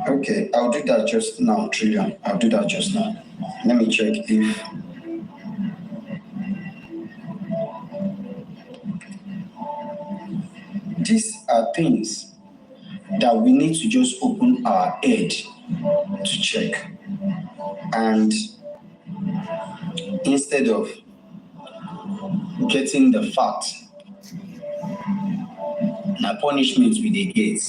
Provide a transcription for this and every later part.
Okay, I'll do that just now, Trillion. I'll do that just now. Let me check if these are things that we need to just open our head to check. And instead of getting the fact, na punishment we dey get.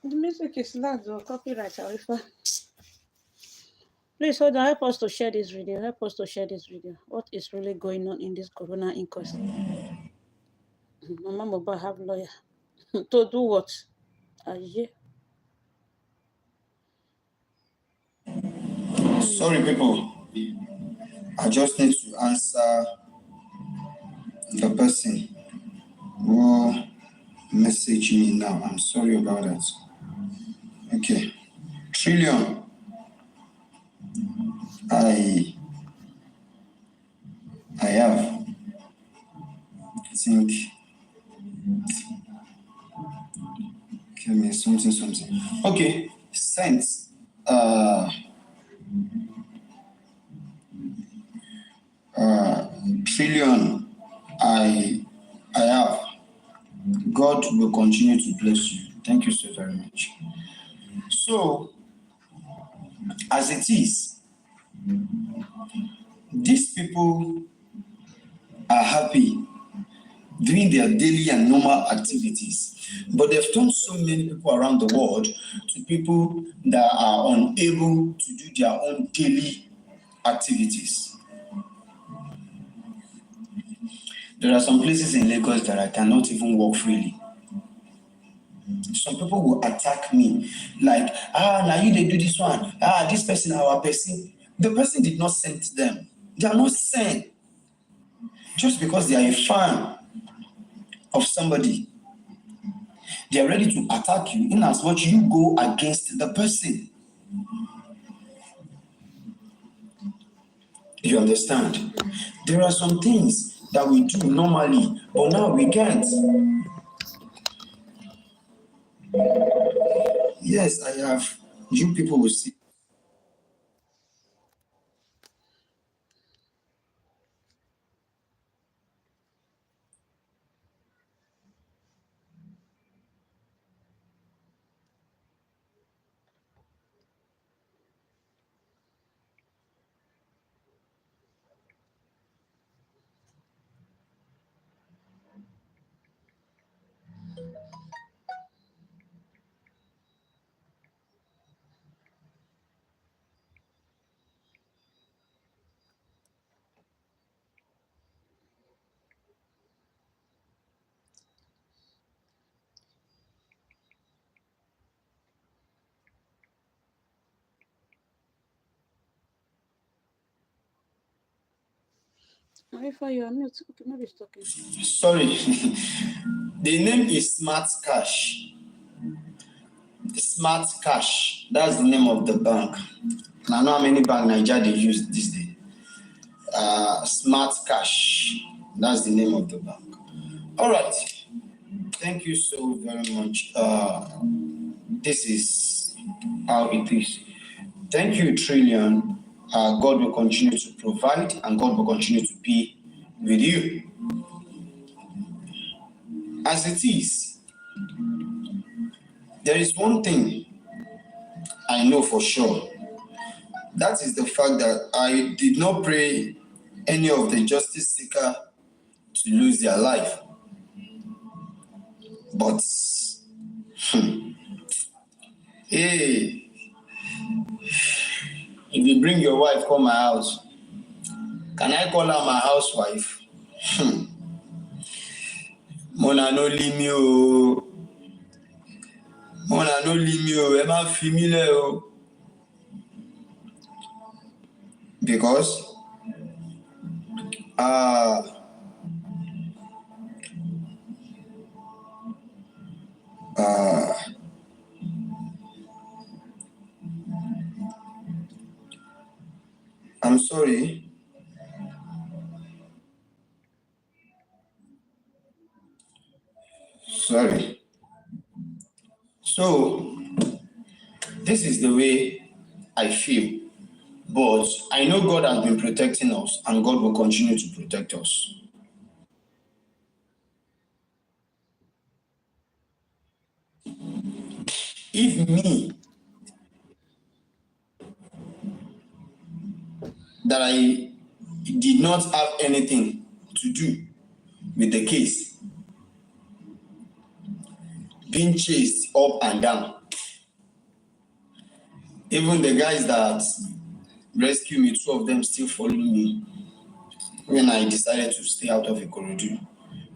The music is loud or copyright, Arifa. Please hold on, help us to share this video. Help us to share this video. What is really going on in this corona inquest? Mama Mohbad have lawyer. To do what? Aye. Sorry, people. I just need to answer the person who messaged me now. I'm sorry about that. Okay. Trillion. I have, I think, Câme something. Okay, since Trillion, I have. God will continue to bless you. Thank you so very much. So, as it is, these people are happy doing their daily and normal activities, but they've turned so many people around the world to people that are unable to do their own daily activities. There are some places in Lagos that I cannot even walk freely. Some people will attack me like, now you they do this one. This person, our person. The person did not send them. They are not sent. Just because they are a fan of somebody, they are ready to attack you in as much you go against the person. You understand? There are some things that we do normally, but now we can't. Yes, I have. You people will see. Arifa, you are mute. Okay, maybe it's talking. Sorry. The name is Smart Cash. Smart Cash. That's the name of the bank. And I know how many bank Nigeria they use this day. Smart Cash. That's the name of the bank. All right. Thank you so very much. This is how it is. Thank you, Trillion. God will continue to provide and God will continue to be with you. As it is, there is one thing I know for sure. That is the fact that I did not pray any of the justice seekers to lose their life. But, hey, if you bring your wife come my house, can I call her my housewife? Mona no leave me o. Mona no leave me o. Emma familiar o. Because I'm sorry. Sorry. So, this is the way I feel. But I know God has been protecting us and God will continue to protect us. If me, that I did not have anything to do with the case, being chased up and down, even the guys that rescued me, 2 of them still following me when I decided to stay out of Ikorodu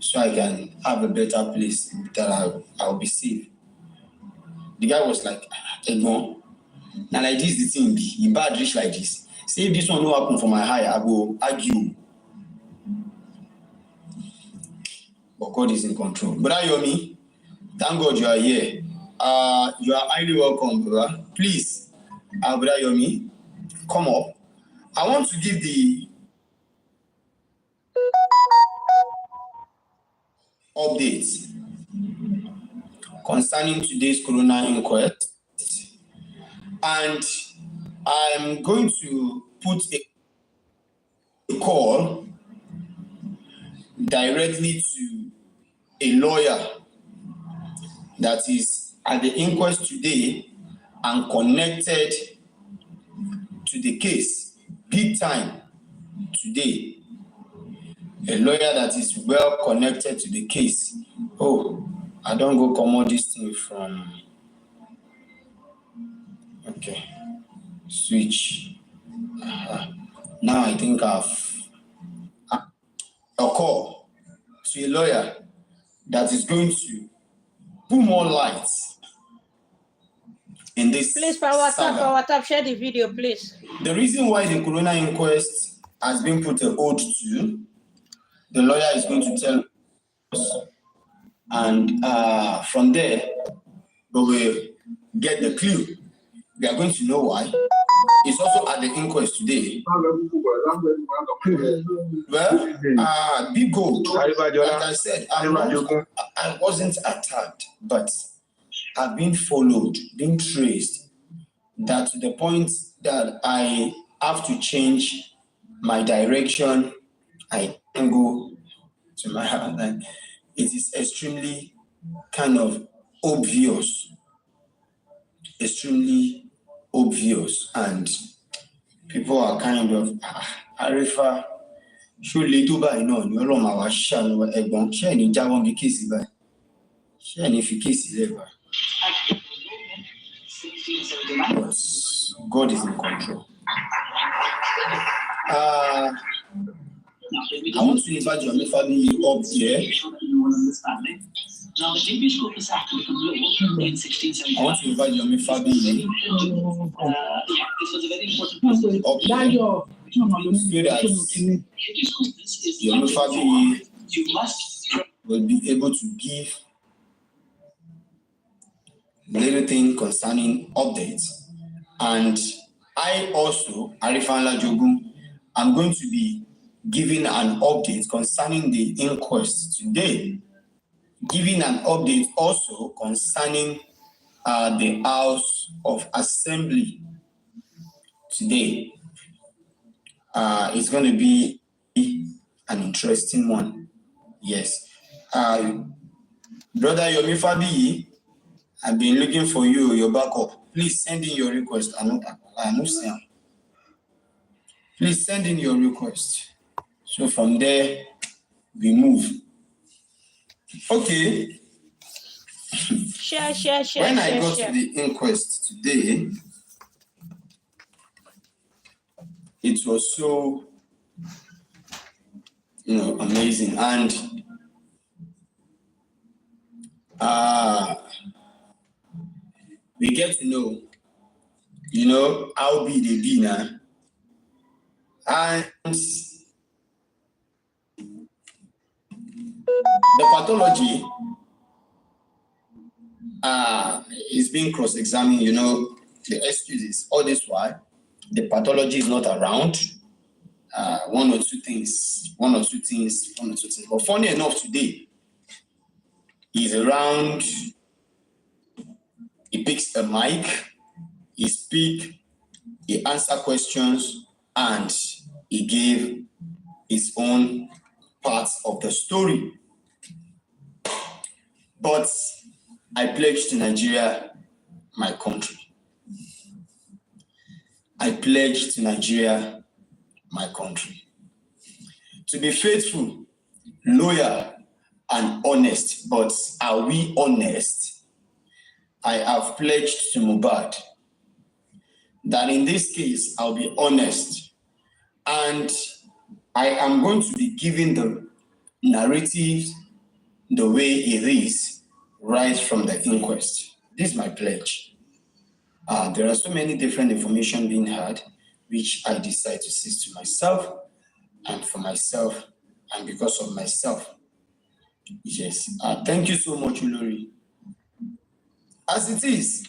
so I can have a better place that I'll be safe. The guy was like, Egon, now like this the thing be, you bad rich like this. Say if this one no happen for my eye, I go argue. But God is in control. Brother Yomi, thank God you are here. You are highly welcome, brother. Please, Brother Yomi, come up. I want to give the updates concerning today's corona inquest, and I'm going to put a call directly to a lawyer that is at the inquest today and connected to the case big time today. A lawyer that is well connected to the case. Oh, I don't go commode this thing from. Okay, switch. Now I think I've a call to a lawyer that is going to put more light in this. Please, power tap, share the video, please. The reason why the corona inquest has been put a hold to, the lawyer is going to tell us, and from there we will get the clue. We are going to know why. It's also at the inquest today. Well, be good. Like I said, I wasn't attacked, but I've been followed, been traced, that to the point that I have to change my direction. I can go to my house. It is extremely kind of obvious, and people are kind of Arifa. Ṣó le tó báyìí náà ni Ọlọ́run máa wá ṣàánú ẹ̀gbọ́n ṣé ẹ̀ ní jáwọ́ ní kéèsì báyìí ṣé ẹ̀ ní fi kéèsì lẹ̀ báyìí. But God is in control. I want to invite Yome Fabiyi up here. Now, the English group is active from Liverpool in 1670. I want to invite Yome Fabiyi. This was a very important person. Up here. So that Yome Fabiyi will be able to give little thing concerning updates. And I also, Arifa, I'm going to be giving an update concerning the inquest today. Giving an update also concerning the House of Assembly today. It's going to be an interesting one. Yes. Brother Yome Fabiyi, I've been looking for you, your backup. Please send in your request. Nūrsè. Please send in your request. So from there, we move. Okay. Share. When I got to the inquest today, it was so, amazing. And we get to know, how big they be now. And the pathology is being cross-examined, you know, the excuses. All this while, the pathology is not around. One or two things. But funny enough, today, he's around, he picks a mic, he speaks, he answers questions, and he gave his own parts of the story. But I pledge to Nigeria, my country. I pledge to Nigeria, my country, to be faithful, loyal, and honest. But are we honest? I have pledged to Mohbad that in this case, I'll be honest. And I am going to be giving the narrative the way it is right from the inquest. This is my pledge. There are so many different information being had, which I decide to cease to myself and for myself and because of myself. Yes. Thank you so much, Ulori. As it is,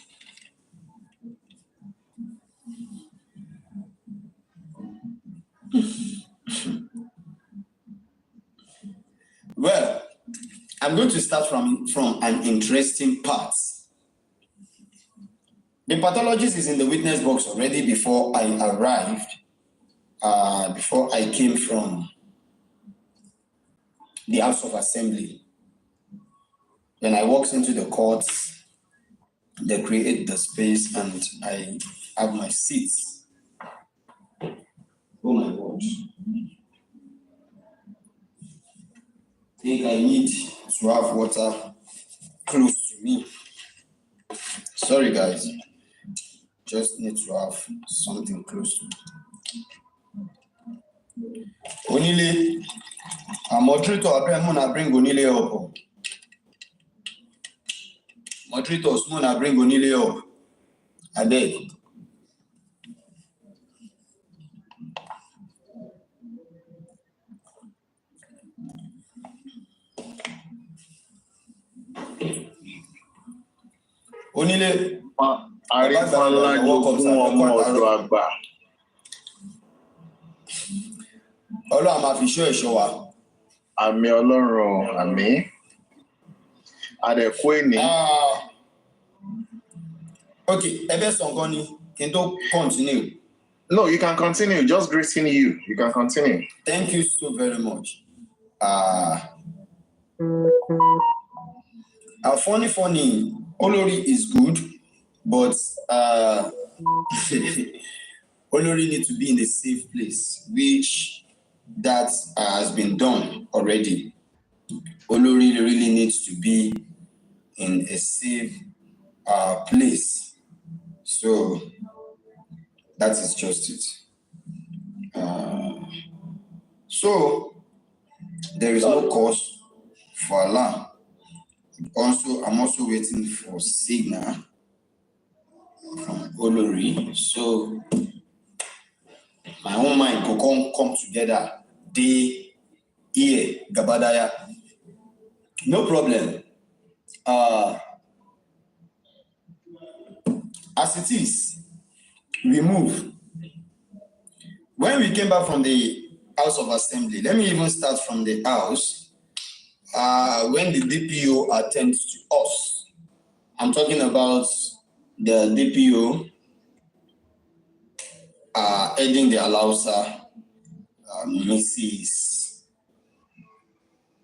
well, I'm going to start from an interesting part. The pathologist is in the witness box already before I arrived, before I came from the House of Assembly. When I walked into the courts, they create the space and I have my seats. Oh my God. I think I need to have water close to me. Sorry guys, just need to have something close to me. Onile, a moderator, I bring Onile up. Moderator, I bring Onile up. I beg. Onile, Arifa àgbà. Ọlọ́run máa fi ṣọ́ ẹ̀ṣọ́ wa. Àmín Ọlọ́run, àmín. Adẹ̀kú èní. Okay, Ebe Songoni, can you continue? No, you can continue. Just greeting you. You can continue. Thank you so very much. Funny. Olori is good, but Olori need to be in a safe place, which that has been done already. Olori really needs to be in a safe place. So that is just it. So there is no cause for alarm. Also, I'm also waiting for signal from Olori. So my own mind can come together. Day, ear, Gabadaya. No problem. As it is, we move. When we came back from the House of Assembly, let me even start from the house. When the DPO attends to us, I'm talking about the DPO heading the Alausa, Mrs.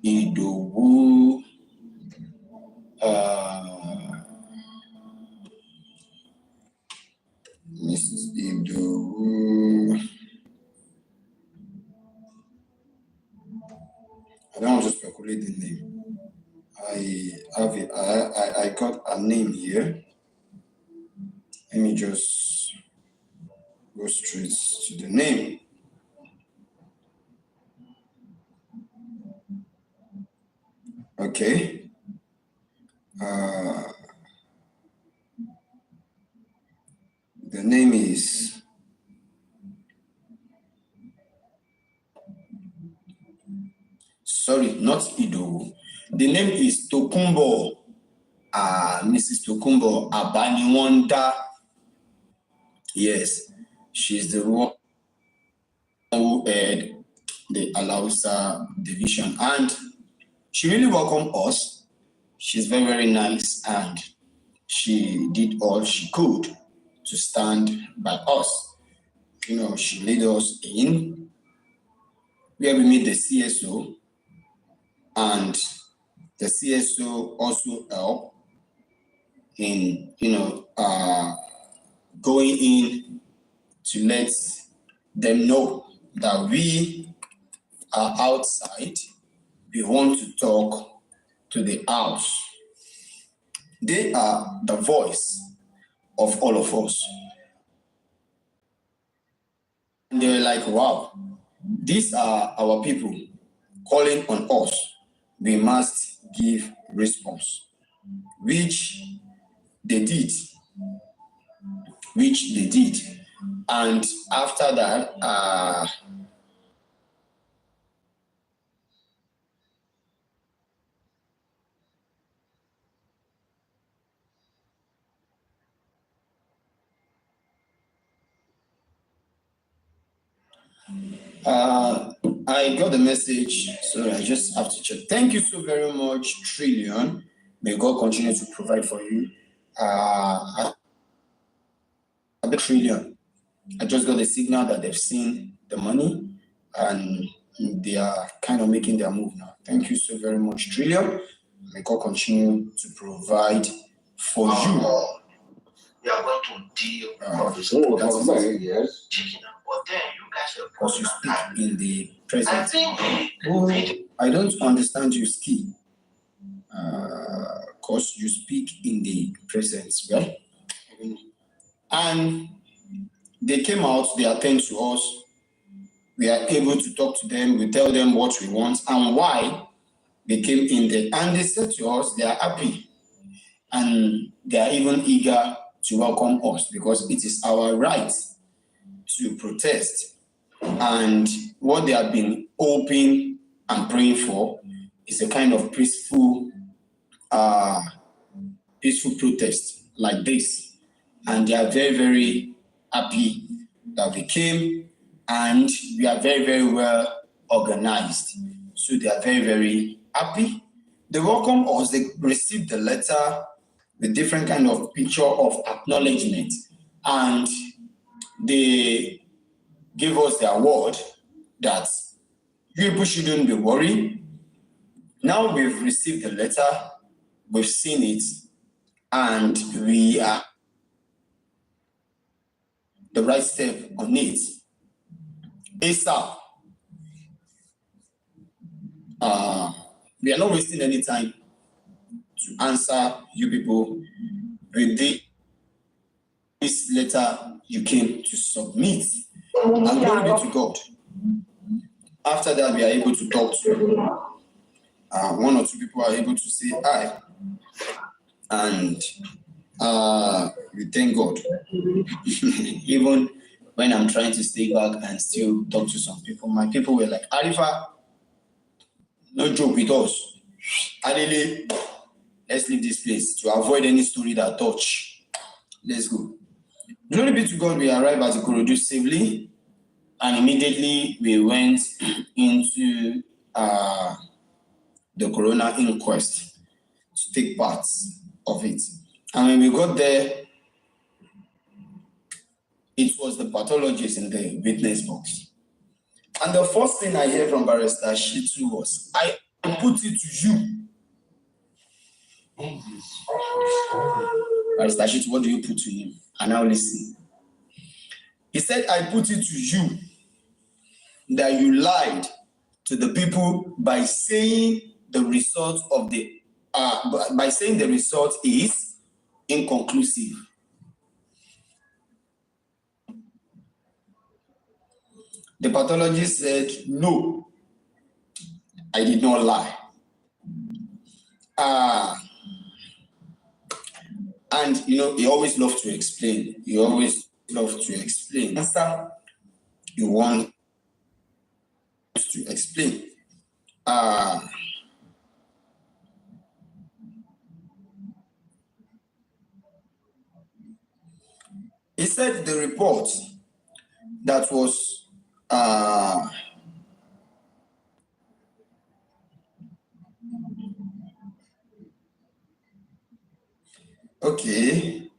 Idowu, Mrs. Idowu. I don't want to speculate the name. I have it. I got a name here. Let me just go straight to the name. Okay. The name is sorry, not Ido. The name is Tokumbo Mrs. Tokumbo Abaniwanda. Yes, she's the one who head the Alausa division, and she really welcomed us. She's very, very nice, and she did all she could to stand by us. You know, she led us in where we meet the CSO, and the CSO also helped in, going in to let them know that we are outside. We want to talk to the house. They are the voice of all of us. And they're like, wow, these are our people calling on us. We must give response, which they did. And after that, I got the message, so I just have to check. Thank you so very much, Trillion. May God continue to provide for you. Trillion. I just got a signal that they've seen the money and they are kind of making their move now. Thank you so very much, Trillion. May God continue to provide for you. We are going to deal yes. chicken, but then you guys are because you speak in the present. I don't understand you, Ski. Because you speak in the present, right? And they came out, they attend to us. We are able to talk to them. We tell them what we want and why they came in there. And they said to us, they are happy. And they are even eager to welcome us because it is our right to protest. And what they have been hoping and praying for is a kind of peaceful protest like this. And they are very, very happy that we came, and we are very, very well organized. So they are very, very happy. They welcome us. They received the letter with different kind of picture of acknowledgement, and they gave us their word that you people shouldn't be worried. Now we've received the letter, we've seen it, and we are the right step on it. ASAP. We are not wasting any time to answer you people with this letter you came to submit. And glory be to God. After that, we are able to talk to one or two people are able to say hi. And we thank God. Even when I'm trying to stay back and still talk to some people, my people were like, Arifa, no joke with us. Adele, let's leave this place to avoid any story that touch. Let's go. Glory be to God, we arrived at Ikorodu safely, and immediately we went into the Corona Inquest to take part of it. And when we got there, it was the pathologist in the witness box. And the first thing I heard from Barrister Shitu was, I put it to you. Barrister Shitu, what do you put to him? And now listen. He said, I put it to you that you lied to the people by saying the result of the by saying the result is inconclusive. The pathologist said, no, I did not lie. And he always loved to explain. He always loved to explain. Answer you want to explain. said the report that was okay.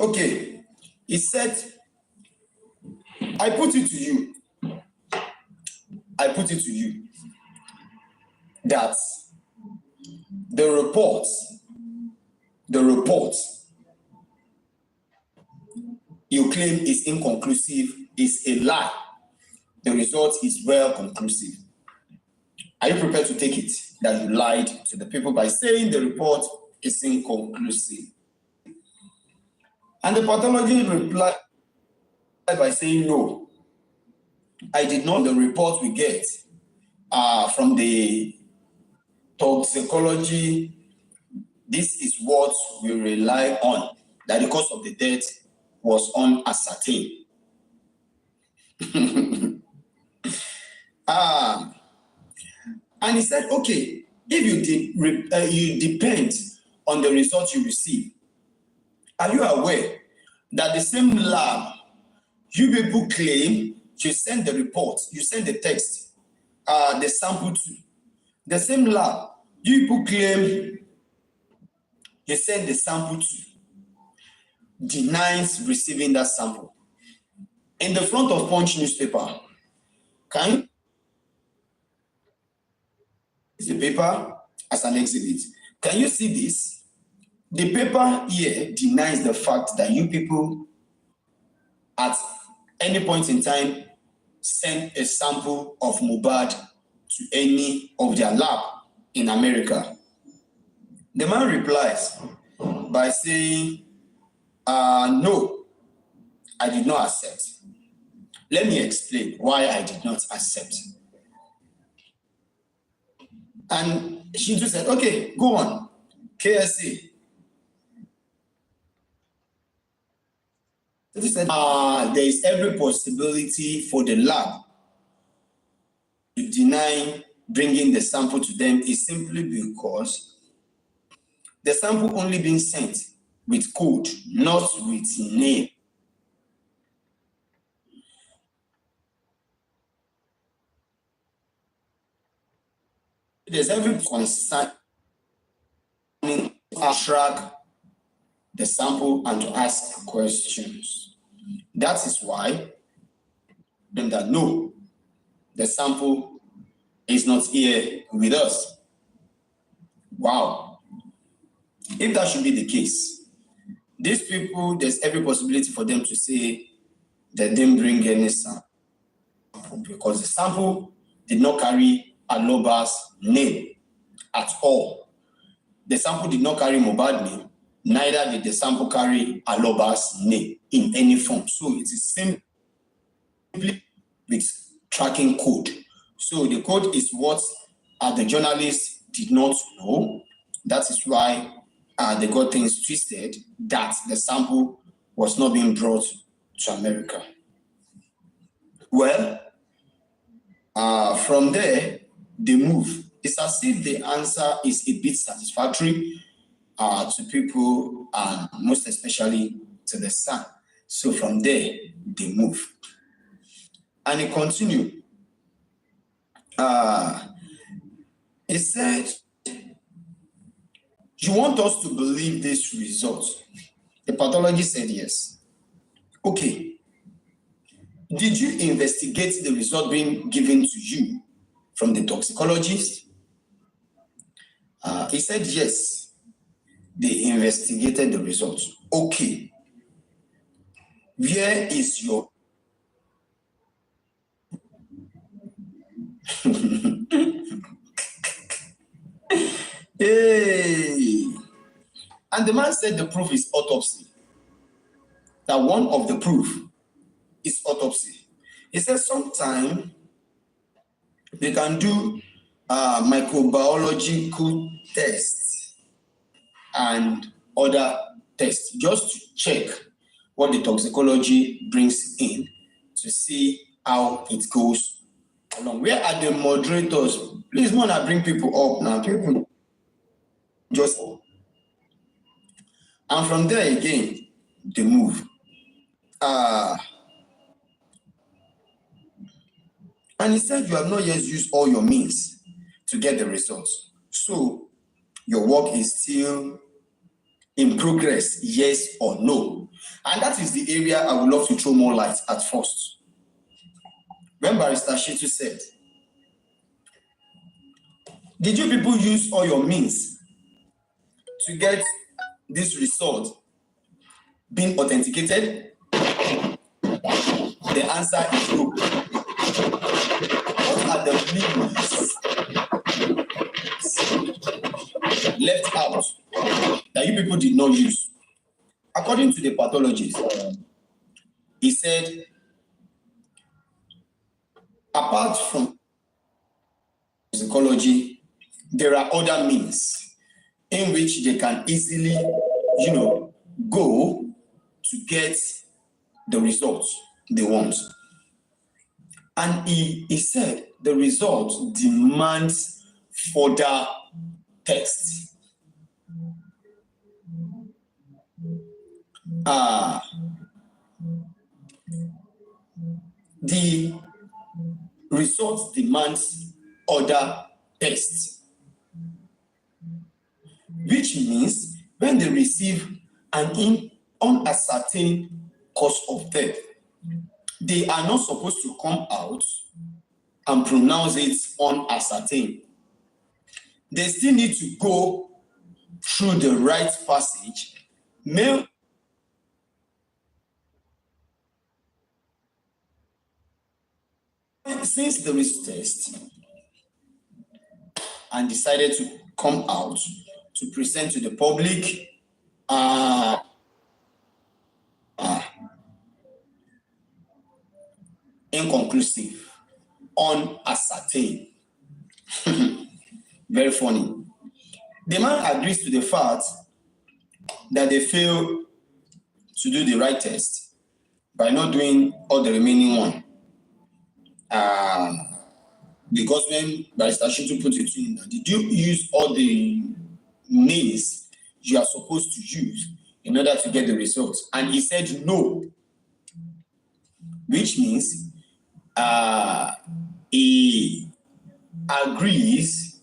Okay, he said, I put it to you that the report you claim is inconclusive is a lie. The result is well conclusive. Are you prepared to take it that you lied to the people by saying the report is inconclusive? And the pathology replied by saying, no, I did not. The report we get from the toxicology, this is what we rely on, that the cause of the death was unascertained. And he said, okay, if you depend on the results you receive, are you aware that the same lab you people claim you send the report, you send the text, the sample to, the same lab you people claim you send the sample to, denies receiving that sample? In the front of Punch newspaper, can you see the paper as an exhibit? Can you see this? The paper here denies the fact that you people at any point in time sent a sample of Mohbad to any of their lab in America. The man replies by saying, no, I did not accept. Let me explain why I did not accept. And she just said, okay, go on, KSA. She said, there is every possibility for the lab to deny bringing the sample to them is simply because the sample only being sent with code, not with name. There's every concern to track the sample and to ask questions. That is why then that no, the sample is not here with us. Wow. If that should be the case, these people, there's every possibility for them to say they didn't bring any sample because the sample did not carry Aloba's name at all. The sample did not carry Mohbad's name, neither did the sample carry Aloba's name in any form. So it is simply with tracking code. So the code is what the journalists did not know. That is why they got things twisted, that the sample was not being brought to America. Well, from there, they move. It's as if the answer is a bit satisfactory to people, and most especially to the son. So from there, they move. And he continued. He said, you want us to believe this result? The pathologist said yes. Okay. Did you investigate the result being given to you from the toxicologist? He said yes. They investigated the results. Okay. Where is your hey? And the man said the proof is autopsy. That one of the proof is autopsy. He said sometimes they can do microbiological tests and other tests just to check what the toxicology brings in to see how it goes along. Where are the moderators Please, wanna bring people up now. People just, and from there again, they move. And he said, you have not yet used all your means to get the results. So your work is still in progress, yes or no. And that is the area I would love to throw more light at first. When Barrister Shitu said, did you people use all your means to get this result being authenticated? The answer is no. What are the means left out that you people did not use? According to the pathologist, he said, apart from psychology, there are other means in which they can easily, go to get the results they want. And he said the result demands further tests. The results demands other tests, which means when they receive an unascertained cause of death, they are not supposed to come out and pronounce it unascertained. They still need to go through the right passage. Since the risk test and decided to come out to present to the public inconclusive, unascertained. Very funny. The man agrees to the fact that they fail to do the right test by not doing all the remaining one. Because when Barrister Shitu put it in, did you use all the means you are supposed to use in order to get the results? And he said no, which means he agrees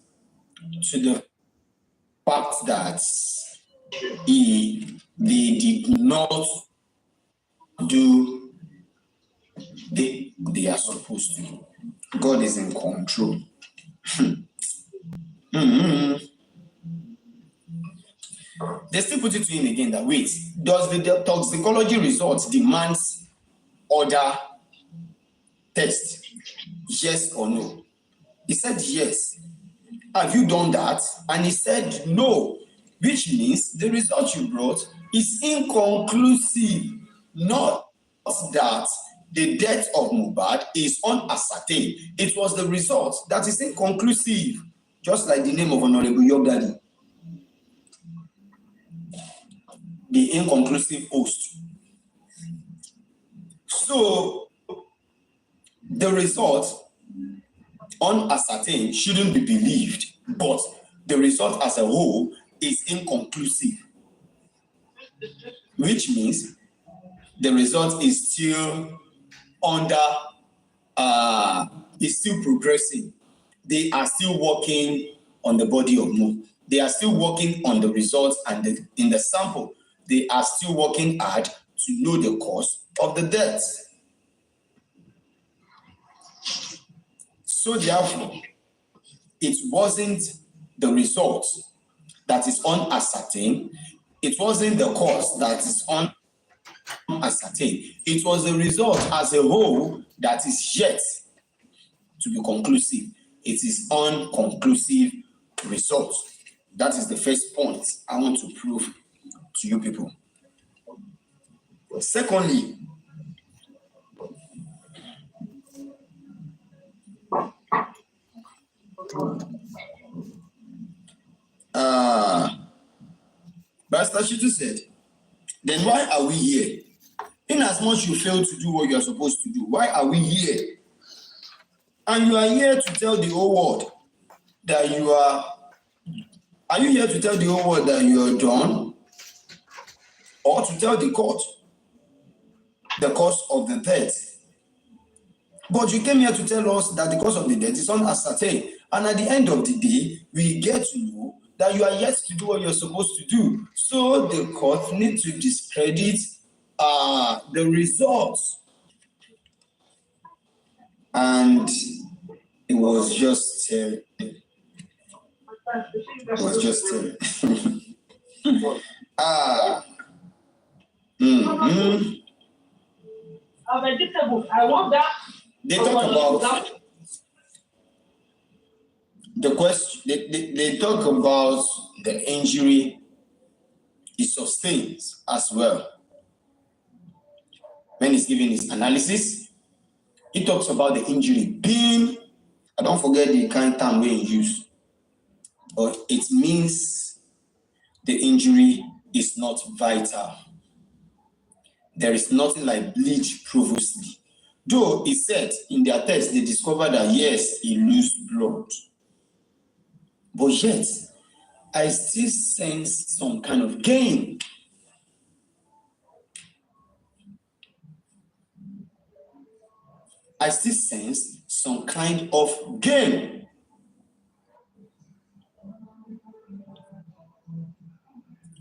to the fact that they did not do they are supposed to. God is in control. They still put it to him again that, wait, does the toxicology results demands other tests? Yes or no? He said yes. Have you done that? And he said no, which means the result you brought is inconclusive. Not that the death of Mohbad is unascertained. It was the result that is inconclusive, just like the name of Honorable Yogdadi, the inconclusive host. So the result unascertained shouldn't be believed, but the result as a whole is inconclusive, which means the result is still is still progressing. They are still working on the body of Mo. They are still working on the results and in the sample. They are still working hard to know the cause of the death. So therefore, it wasn't the result that is unascertained. It wasn't the cause that is unascertained. It was the result as a whole that is yet to be conclusive. It is unconclusive result. That is the first point I want to prove to you people. Secondly, Barrister Shitu said, then why are we here? In as much you fail to do what you are supposed to do, why are we here? And you are here to tell the whole world that you are you here to tell the whole world that you are done, or to tell the court the cause of the death? But you came here to tell us that the cause of the death is unascertained. And at the end of the day, we get to know that you are yet to do what you're supposed to do. So the court needs to discredit the results. And it was just terrible. It was just terrible. I'm vegetable. I want that. They talk about the question. They talk about the injury he sustains as well. When he's giving his analysis, he talks about the injury being, I don't forget the kind term we use, but it means the injury is not vital. There is nothing like bleach previously. Though he said in their test, they discovered that yes, he loses blood. But yet, I still sense some kind of gain. I still sense some kind of gain.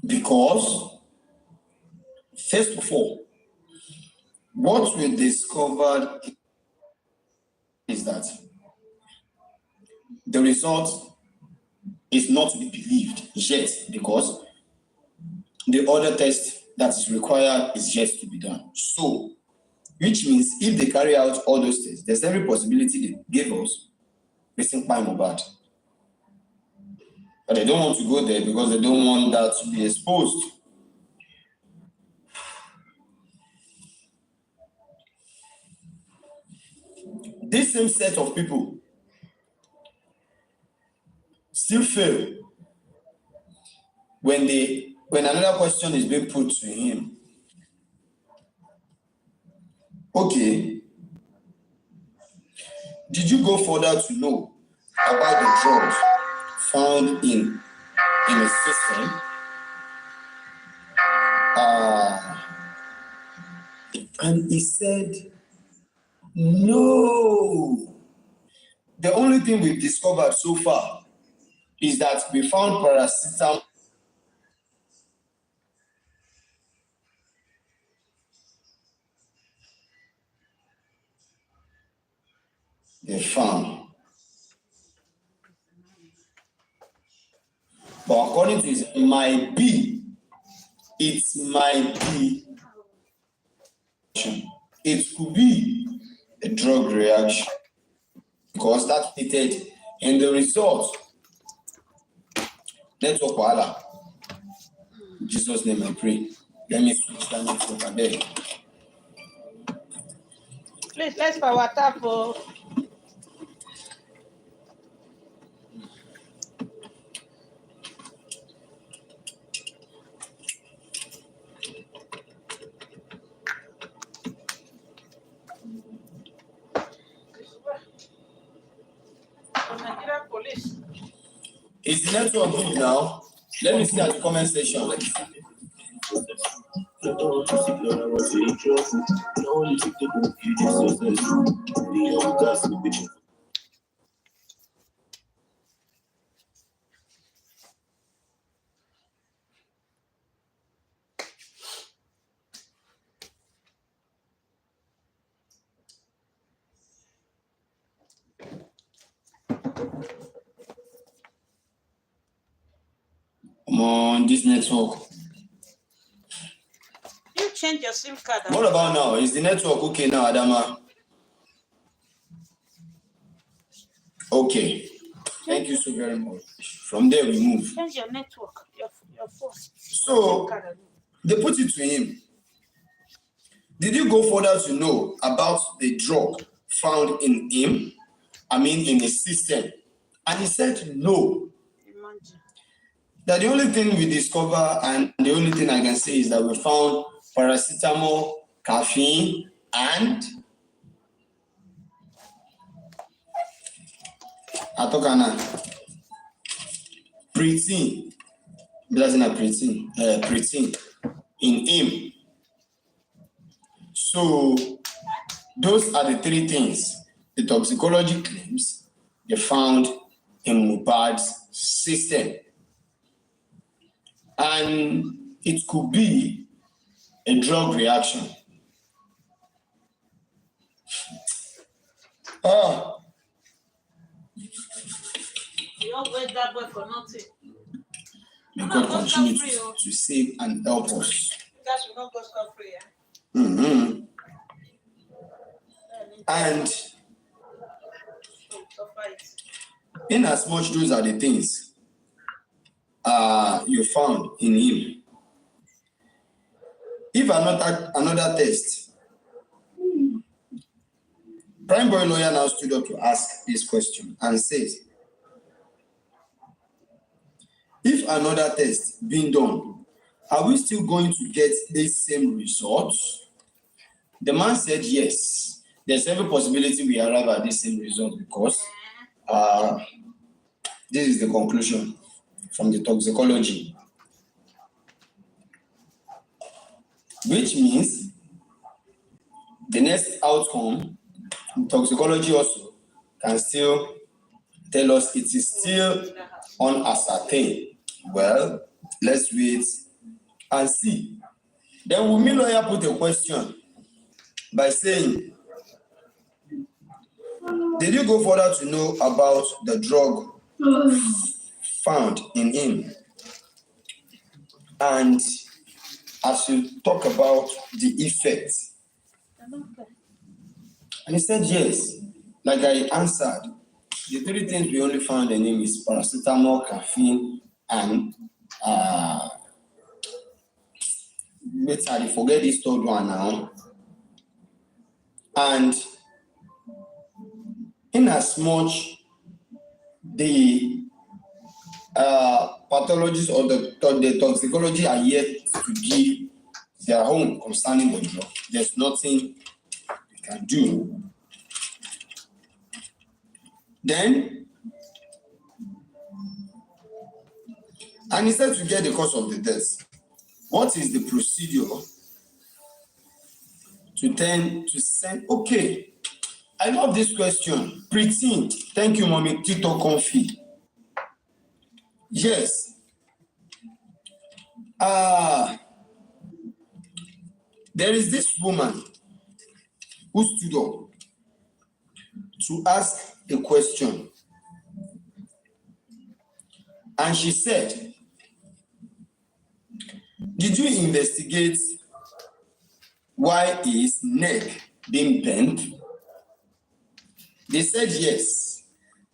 Because, first of all, what we discovered is that the result is not to be believed yet, because the other test that is required is yet to be done. So, which means if they carry out all those tests, there's every possibility they give us missing time or bad. But they don't want to go there because they don't want that to be exposed. This same set of people still fail when another question is being put to him. Okay, did you go further to know about the drugs found in a system? And he said, no. The only thing we've discovered so far is that we found paracetamol. They found. But according to this, it might be. It could be a drug reaction. Because that stated in the result. Network wahala. In Jesus' name I pray. Let me switch that network and there. Please, let's power tap. Police. Is the network good now? Let me see at the comment section. Come on, this network. You change your SIM card. What about now? Is the network okay now, Adama? Okay. Thank you so very much. From there we move. Change your network, your phone. So they put it to him. Did you go further to know about the drug found in him? I mean, in the system? And he said no. Imagine. That the only thing we discover, and the only thing I can say is that we found paracetamol, caffeine, and atokana. preteen, preteen in him. So those are the three things the toxicology claims they found in Mohbad's system. And it could be a drug reaction. You don't wait that boy for nothing. May God continue to save and help us. That's not go scot free. And in as much those are the things you found in him. If another test, Prime Boy lawyer now stood up to ask this question and says, if another test being done, are we still going to get the same results? The man said yes. There's every possibility we arrive at the same result because this is the conclusion from the toxicology. Which means the next outcome, toxicology also can still tell us it is still unascertained. Well, let's wait and see. Then Wummi lawyer put a question by saying, did you go further to know about the drug found in him? And as you talk about the effects, and he said yes. Like I answered, the three things we only found in him is paracetamol, caffeine, and wait, I forget this third one now. And in as much the pathologists or the toxicology are yet to give their own concerning the drug, there's nothing we can do. Then, and instead to get the cause of the death, what is the procedure to send? Okay, I love this question. Preteen, thank you, mommy. Tito Confi. Yes. There is this woman who stood up to ask a question. And she said, did you investigate why his neck being bent? They said yes.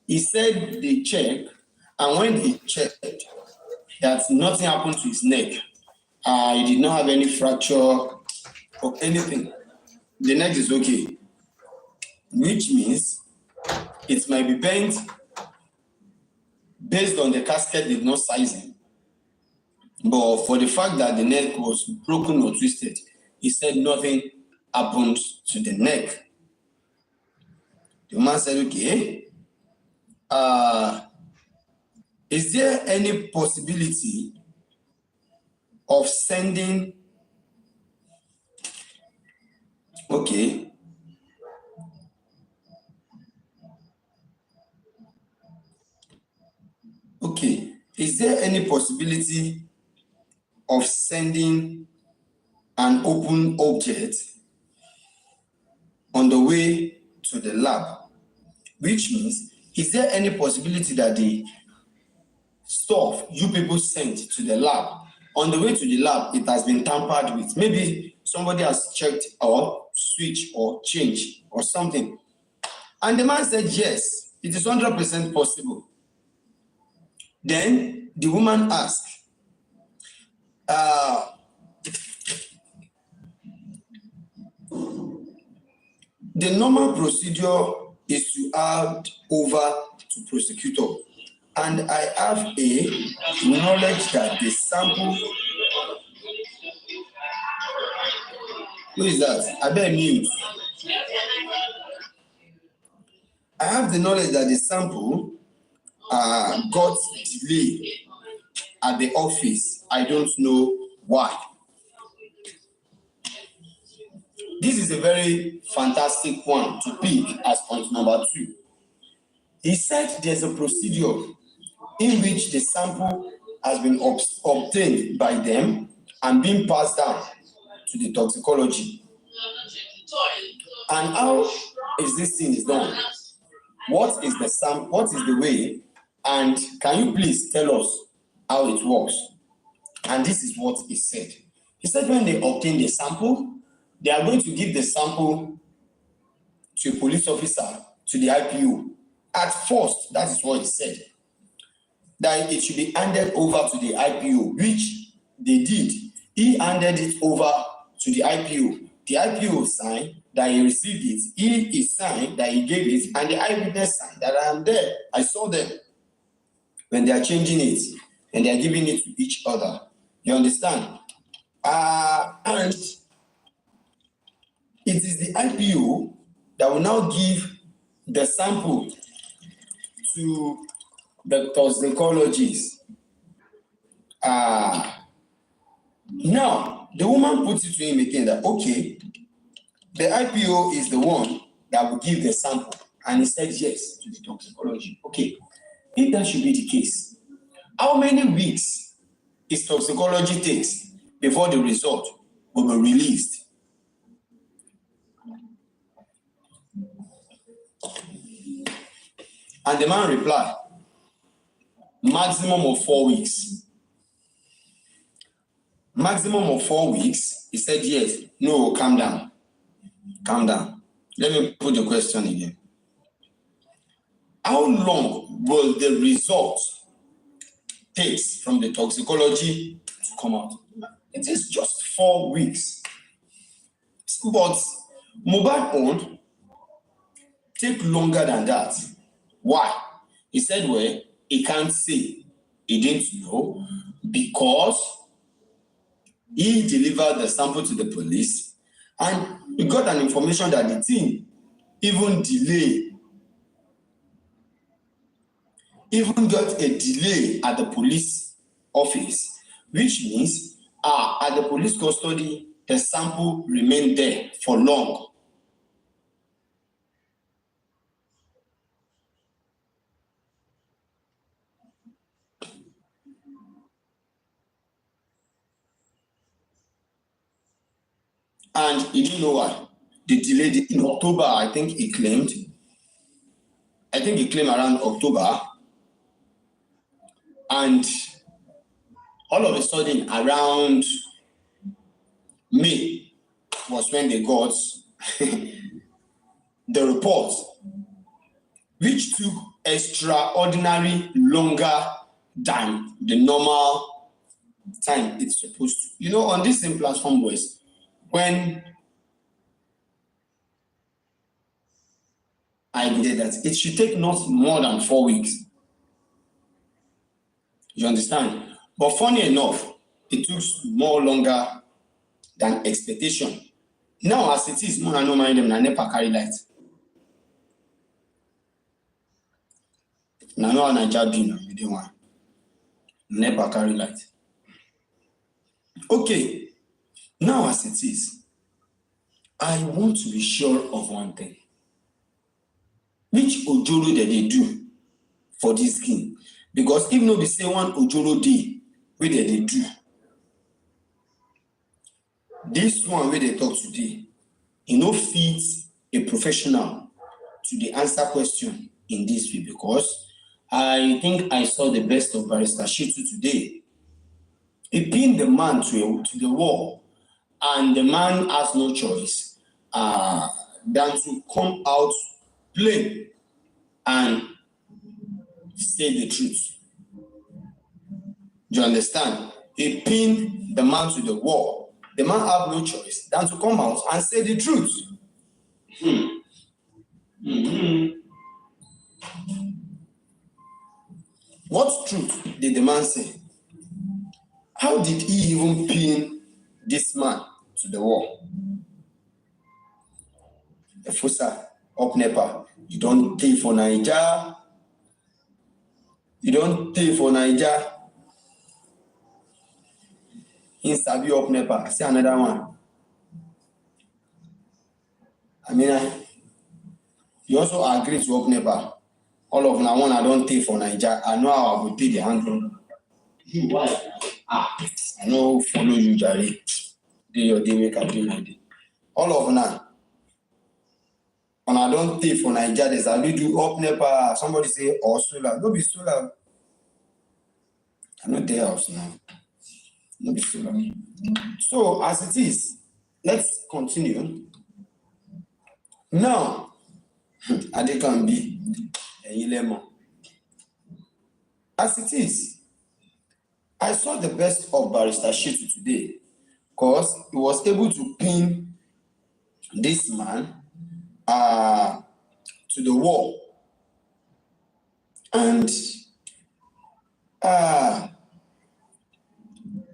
He said they checked, and when they checked, that nothing happened to his neck. He did not have any fracture or anything. The neck is okay, which means it might be bent based on the casket did not size it. But for the fact that the neck was broken or twisted, he said nothing happened to the neck. The man said, okay, is there any possibility of sending, is there any possibility of sending an open object on the way to the lab? Which means, is there any possibility that the stuff you people sent to the lab, on the way to the lab, it has been tampered with? Maybe somebody has checked or switched or changed or something. And the man said, yes, it is 100% possible. Then the woman asked, the normal procedure is to hand over to prosecutor. And I have a knowledge that the sample. Who is that? I better mute. I have the knowledge that the sample got delayed at the office. I don't know why. This is a very fantastic one to pick as point number 2. He said there's a procedure in which the sample has been obtained by them and being passed down to the toxicology. And how is this thing is done? What is the sample? What is the way? And can you please tell us how it works? And this is what he said. He said when they obtain the sample, they are going to give the sample to a police officer, to the IPO. At first, that is what he said, that it should be handed over to the IPO, which they did. He handed it over to the IPO. The IPO signed that he received it. He signed that he gave it, and the eyewitness signed that I am there. I saw them when they are changing it and they are giving it to each other. You understand? And it is the IPO that will now give the sample to the toxicologist. Now, the woman puts it to him again that, okay, the IPO is the one that will give the sample. And he said yes to the toxicology. Okay, if that should be the case, how many weeks is toxicology takes before the result will be released? And the man replied, maximum of 4 weeks. Maximum of 4 weeks. He said, yes. No, calm down. Calm down. Let me put the question again. How long will the result take from the toxicology to come out? It is just 4 weeks. But mobile owned take longer than that. Why? He said, well, he can't say. He didn't know because he delivered the sample to the police and he got an information that the thing even got a delay at the police office, which means at the police custody, the sample remained there for long. And he didn't know why. They delayed it in October, I think he claimed. I think he claimed around October. And all of a sudden, around May was when they got the report, which took extraordinary longer than the normal time it's supposed to. You know, on this same platform, boys, when I did that, it should take not more than 4 weeks. You understand? But funny enough, it took more longer than expectation. Now, as it is, I no mind them, I never carry light. Now, no, I just do with the one. Never carry light. Okay. Now, as it is, I want to be sure of one thing. Which ojoro did they do for this skin? Because if no be say one ojoro day, where did they do? This one where they talk today, it no fits a professional to the answer question in this way, because I think I saw the best of Barrister Shitu today. He pinned the man to the wall, and the man has no choice than to come out plain and say the truth. Do you understand? He pinned the man to the wall. The man have no choice than to come out and say the truth. What truth did the man say? How did he even pin this man to the wall? The Fusa, up Nepa, you don't pay for Niger. You don't pay for Niger. in Sabi up Nepa. I see another one. I mean, you also agree to up Nepa. All of now one I don't take for Nigeria. I know how I will take the handle. I know follow you, Jerry. Do your day, make a do my day. All of now. And I don't take for Nigeria. There's a little up Nepa. Somebody say, or solar. No be solar. I'm not there house now. No be solar. So as it is, let's continue. Now, I can be a lemon. As it is, I saw the best of Barrister Shitu today because he was able to pin this man to the wall. And I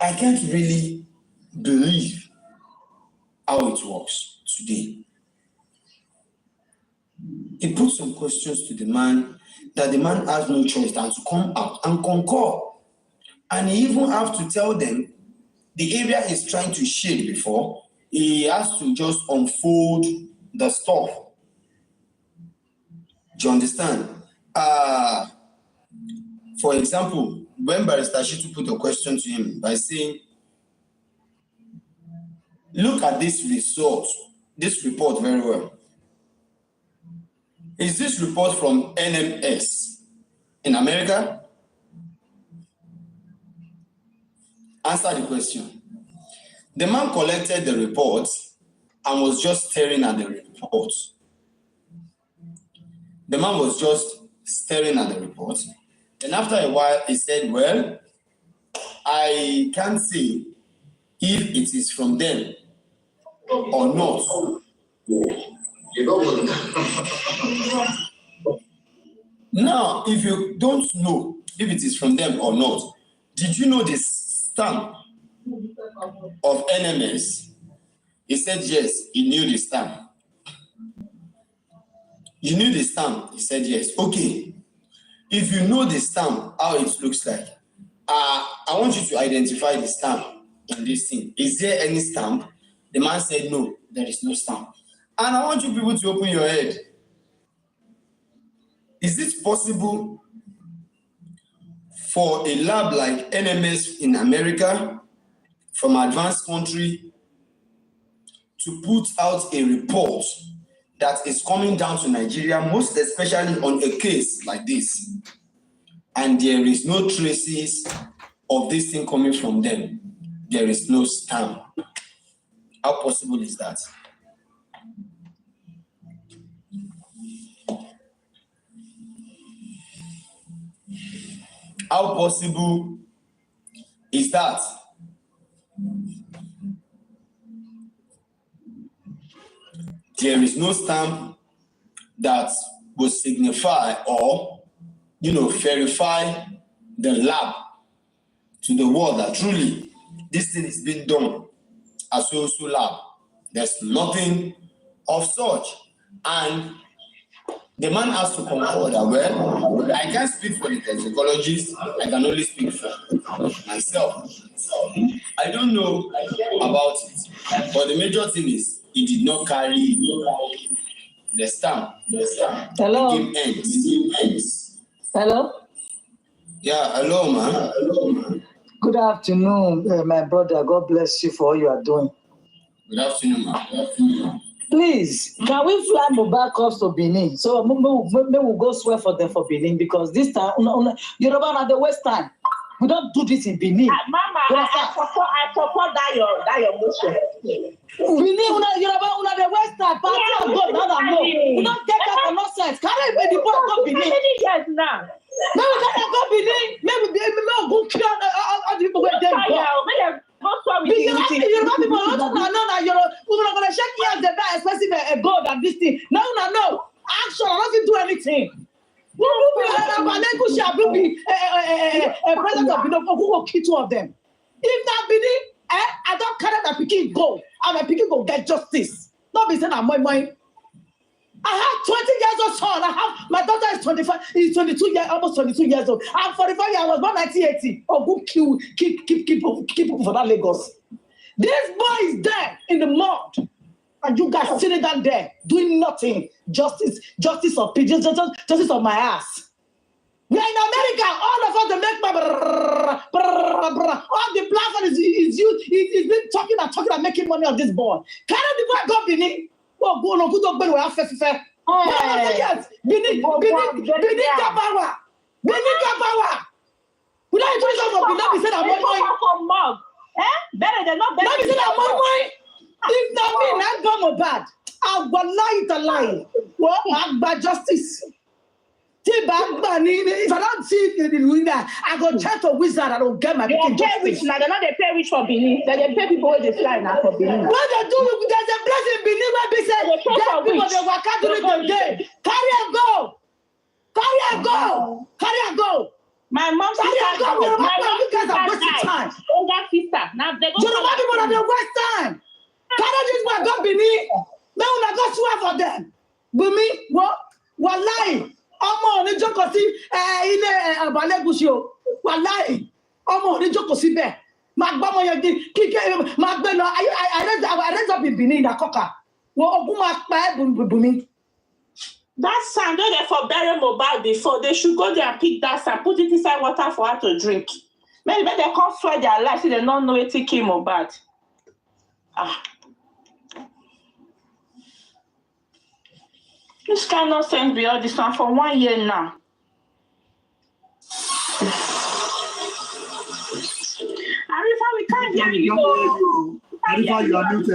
can't really believe how it works today. He put some questions to the man that the man has no choice than to come out and concur. And he even have to tell them the area he's trying to shade before, he has to just unfold the stuff. Do you understand? For example, when Barrister Shitu put a question to him by saying, look at this report very well. Is this report from NMS in America? Answer the question. The man collected the report and was just staring at the report. The man was just staring at the report. Then after a while, he said, well, I can't say if it is from them or not. Now, if you don't know if it is from them or not, did you know the stamp of NMS? He said yes, he knew the stamp. You knew the stamp? He said yes. Okay. If you know the stamp, how it looks like, I want you to identify the stamp in this thing. Is there any stamp? The man said no, there is no stamp. And I want you people to open your head. Is it possible for a lab like NMS in America, from an advanced country, to put out a report that is coming down to Nigeria, most especially on a case like this, and there is no traces of this thing coming from them? There is no stamp. How possible is that? How possible is that? There is no stamp that will signify or, verify the lab to the world that truly this thing is being done as so lab. There's nothing of such. And the man has to concur that, well, I can't speak for the toxicologist, I can only speak for myself. I don't know about it, but the major thing is he did not carry the stamp. Hello? It ends. Hello? Yeah, hello, man. Good afternoon, my brother. God bless you for all you are doing. Good afternoon, man. Please, can we fly Mohbad comes to Benin? So maybe we'll go swear for them for Benin, because this time, Yoruba at the West time, we don't do this in Benin. Mama, I support that your motion. Benin, Yoruba, the West time, party and God, no. We don't get that for nonsense. Can I be the boy go Benin? Yes, now. Maybe we can go Benin. Maybe go clear all the people where they go. Because Yoruba people don't know that we're not going to check here the very expensive gold and this thing. No. Action, I don't do anything. President of Benin, who will kill two of them? If that Benin, I don't care that Pikin go, and my Pikin go get justice. Not be saying I'm my. I have 20 years old son. My daughter is 25, is 22 years, almost 22 years old. I'm 45 years, I was born 1980. Oh, go keep people for that Lagos. This boy is there in the mud. And you guys sitting down there doing nothing. Justice of peace, justice of my ass. We are in America. All of us, they make all the platform is used. He's been talking and making money on this boy. Can the boy go Benin? Oh, go no, good dog, but we have fair. Yes, Benin Kapawa. Benin Kapawa. We don't introduce us for Benin. We said I'm more. Better than not better. We said I'm more. If not me, not go more bad. I will lie to lie. Well, I'm bad justice. If I don't see the winner, I go check a wizard. I don't get my pay rich now. They're not they pay rich for Benin. They pay people where they fly now for Benin. What they do? There's a place in Benin where they say dead people they work out during the day. Carry and go. My mom said you guys are wasting time. Older sister. Now they go. You know what people are the waste time. Carry this one go Benin. Now I go swear for them. Wummi, what? Wallahi. Ọmọ ní jókòó sí ilé Àbálẹ́gùṣì o wàláì ọmọ ní jókòó síbẹ̀ máa gbọ́ ọmọ yẹn kíkẹ́ máa gbé lọ I raise up in Benin in Akoka wọ́n ogun máa pa ẹ́ Bùnmi. That sand wey dey for bury Mohbad before they should go there and pick that sand put it inside water for her to drink maybe make dem come swear their life say dem no know wetin kill Mohbad. This kind of nonsense be all this one for 1 year now. Arifa, we can't hear you. Arifa, you are muted.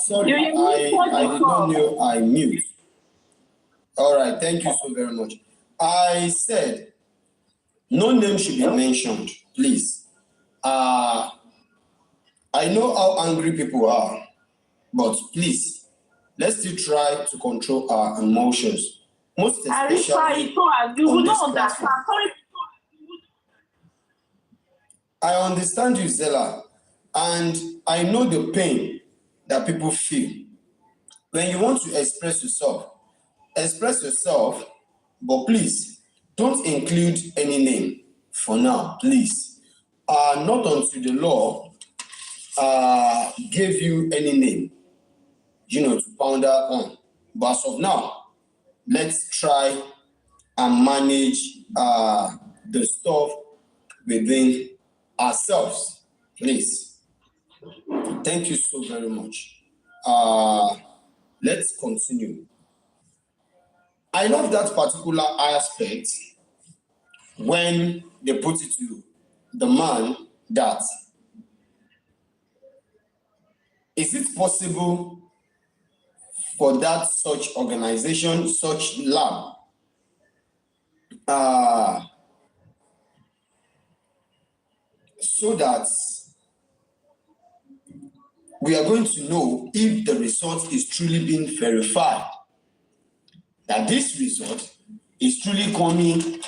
Sorry, I did not know I mute. All right, thank you so very much. I said no name should be mentioned, please. I know how angry people are, but please, let's still try to control our emotions. Most especially on this platform. I understand you, Zella, and I know the pain that people feel. When you want to express yourself, but please, don't include any name for now, please. Not until the law gave you any name, to ponder on. But as of now, let's try and manage the stuff within ourselves, please. Thank you so very much. Let's continue. I love that particular aspect when they put it to the man that is it possible for that such organization, such lab, so that we are going to know if the result is truly being verified, that this result is truly coming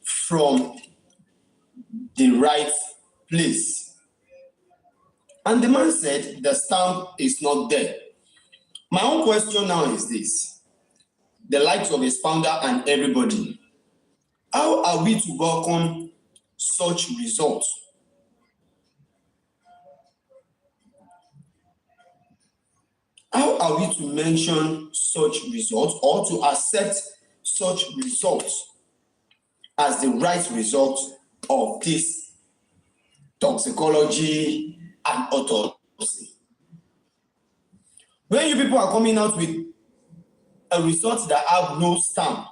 from the right place. And the man said the stamp is not there. My own question now is this: the likes of his founder and everybody, how are we to welcome such results? How are we to mention such results or to accept such results as the right result of this toxicology and autopsy? When you people are coming out with a result that have no stamp,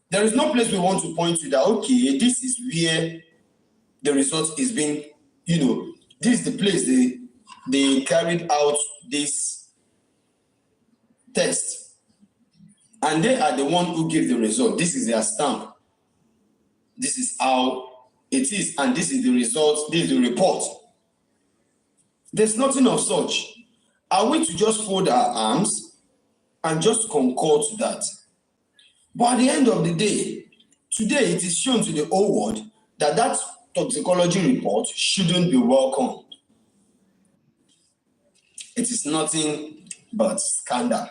there is no place we want to point to that, okay, this is where the result is being, this is the place they carried out this test. And they are the one who gave the result. This is their stamp. This is how it is. And this is the result, this is the report. There's nothing of such. Are we to just fold our arms and just concord to that? But at the end of the day, today it is shown to the whole world that that toxicology report shouldn't be welcomed. It is nothing but scandal.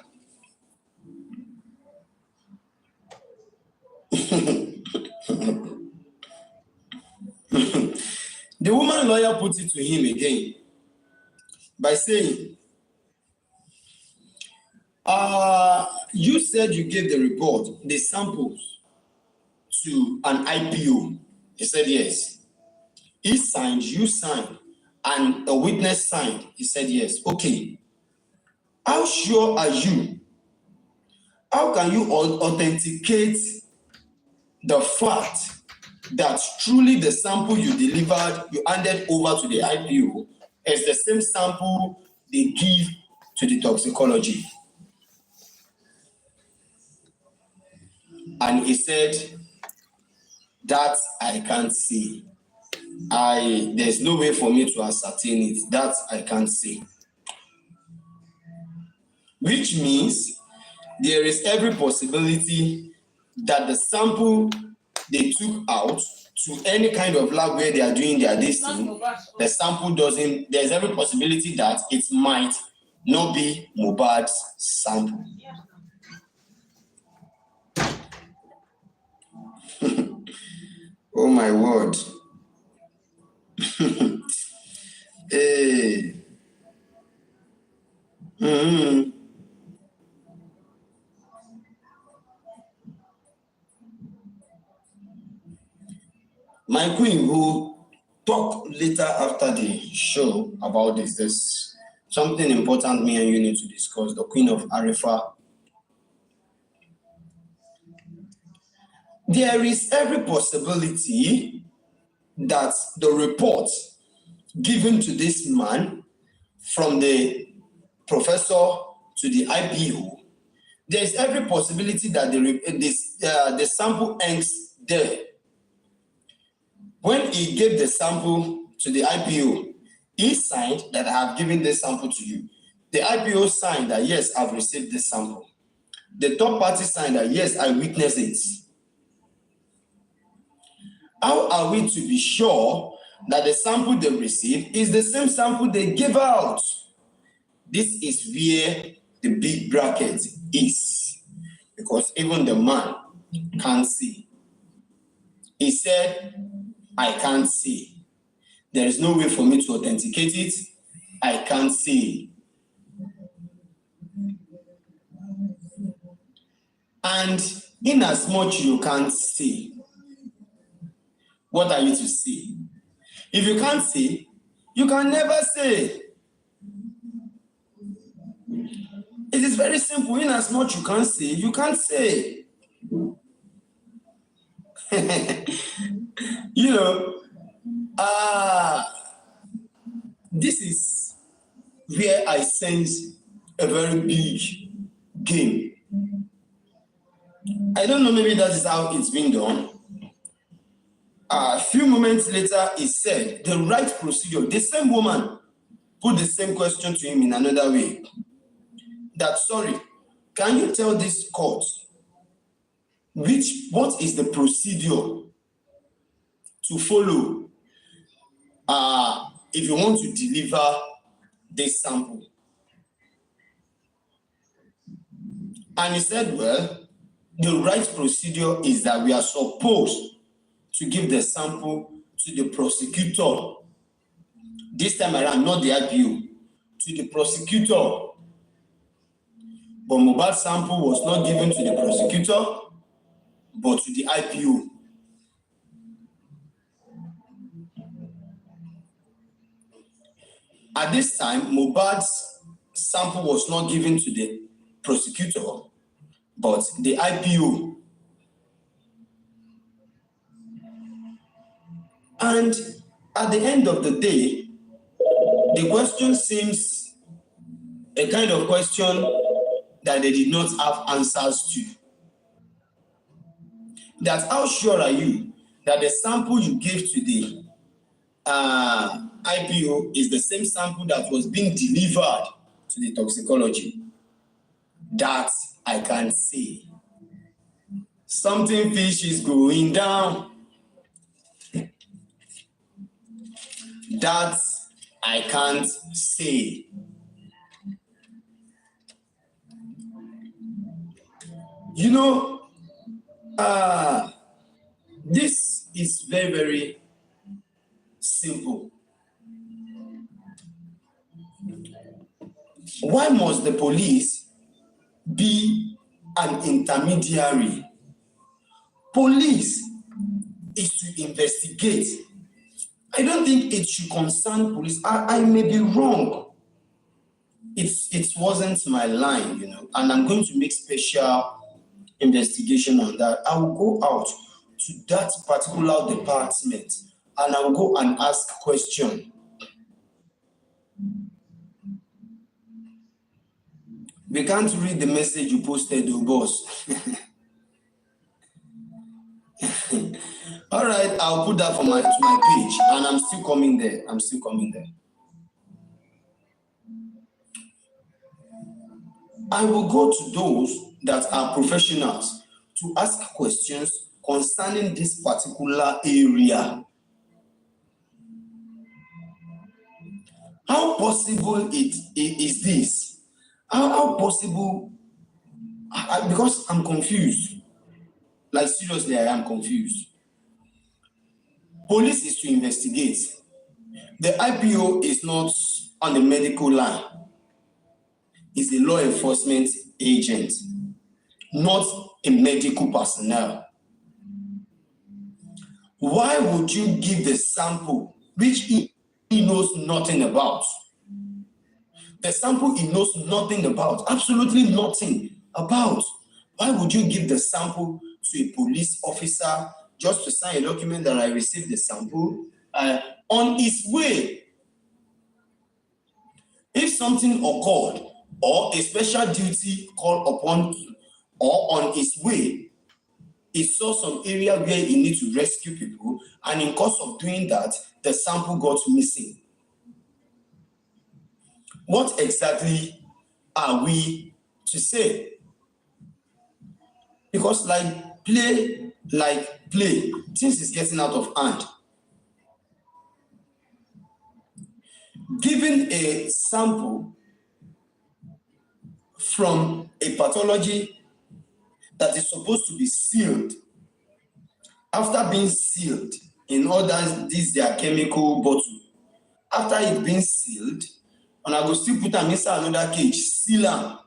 The woman lawyer put it to him again by saying, you said you gave the report, the samples, to an IPO. He said yes. He signed, you signed, and a witness signed. He said yes. Okay. How sure are you? How can you authenticate the fact that truly the sample you delivered, you handed over to the IPO, is the same sample they give to the toxicology? And he said, that I can't see. There's no way for me to ascertain it. That I can't see. Which means there is every possibility that the sample they took out to any kind of lab where they are doing their testing, the sample doesn't, there's every possibility that it might not be Mohbad's sample. Oh my word. Hey. My queen will talk later after the show about this. There's something important me and you need to discuss. The Queen of Arifa. There is every possibility that the report given to this man from the professor to the IPO, there is every possibility that the sample ends there. When he gave the sample to the IPO, he signed that I have given this sample to you. The IPO signed that, yes, I've received this sample. The third party signed that, yes, I witnessed it. How are we to be sure that the sample they received is the same sample they gave out? This is where the big bracket is, because even the man can't see. He said, I can't see. There is no way for me to authenticate it. I can't see. And in as much you can't see, what are you to see? If you can't see, you can never say. It is very simple. In as much you can't see, you can't say. You know, this is where I sense a very big game. I don't know, maybe that is how it's been done. A few moments later, he said the right procedure. The same woman put the same question to him in another way. That, sorry, can you tell this court what is the procedure to follow if you want to deliver this sample? And he said, well, the right procedure is that we are supposed to give the sample to the prosecutor. This time around, not the IPO, to the prosecutor. But Mohbad's sample was not given to the prosecutor, but to the IPO. At this time, Mohbad's sample was not given to the prosecutor, but the IPO. And at the end of the day, the question seems a kind of question that they did not have answers to. That how sure are you that the sample you gave to the IPO is the same sample that was being delivered to the toxicology? That I can't say. Something fish is going down. That I can't say. You know, this is very, very simple. Why must the police be an intermediary? Police is to investigate. I don't think it should concern police. I may be wrong. It wasn't my line, you know, and I'm going to make special investigation on that. I will go out to that particular department and I will go and ask question. We can't read the message you posted, though, boss. All right, I'll put that to my page, and I'm still coming there. I will go to those that are professionals to ask questions concerning this particular area. How possible is this? How possible? Because I'm confused. Like seriously, I am confused. Police is to investigate. The IPO is not on the medical line. It's a law enforcement agent, not a medical personnel. Why would you give the sample which he knows nothing about? The sample he knows nothing about, absolutely nothing about. Why would you give the sample to a police officer just to sign a document that I received the sample on his way? If something occurred or a special duty called upon him or on his way, he saw some area where he needs to rescue people, and in course of doing that, the sample got missing. What exactly are we to say? Because like play, things is getting out of hand. Giving a sample from a pathology that is supposed to be sealed, after being sealed, in order this their chemical bottle, after it being sealed, and I go still put them inside another cage, seal them,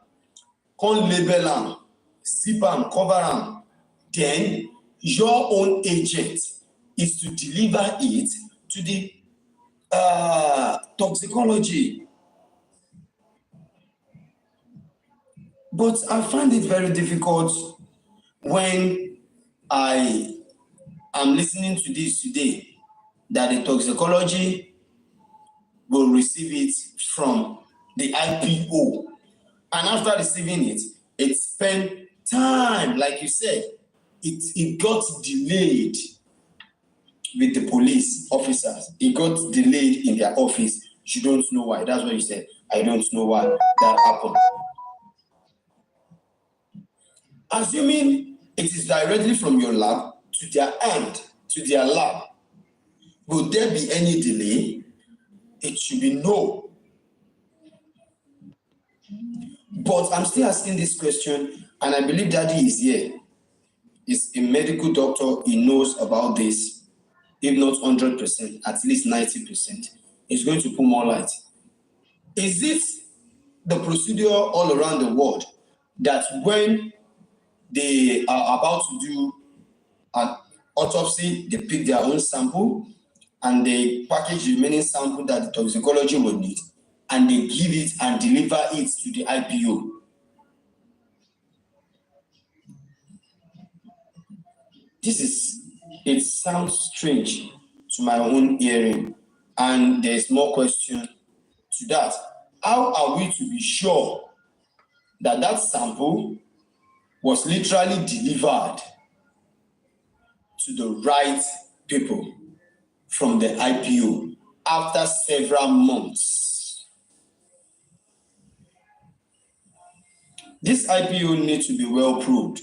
con label them, zip them, cover them. Then your own agent is to deliver it to the toxicology. But I find it very difficult when I am listening to this today, that the toxicology will receive it from the IPO. And after receiving it, it spent time, like you said, it got delayed with the police officers. It got delayed in their office. You don't know why. That's what you said. I don't know why that happened. Assuming it is directly from your lab to their hand, to their lab, will there be any delay? It should be no. But I'm still asking this question, and I believe Daddy is here. He's a medical doctor. He knows about this. If not 100%, at least 90%. He's going to put more light. Is it the procedure all around the world that when they are about to do an autopsy, they pick their own sample and they package the remaining sample that the toxicology will need, and they give it and deliver it to the IPO? It sounds strange to my own hearing, and there's more question to that. How are we to be sure that that sample was literally delivered to the right people from the IPO after several months? This IPO needs to be well proved.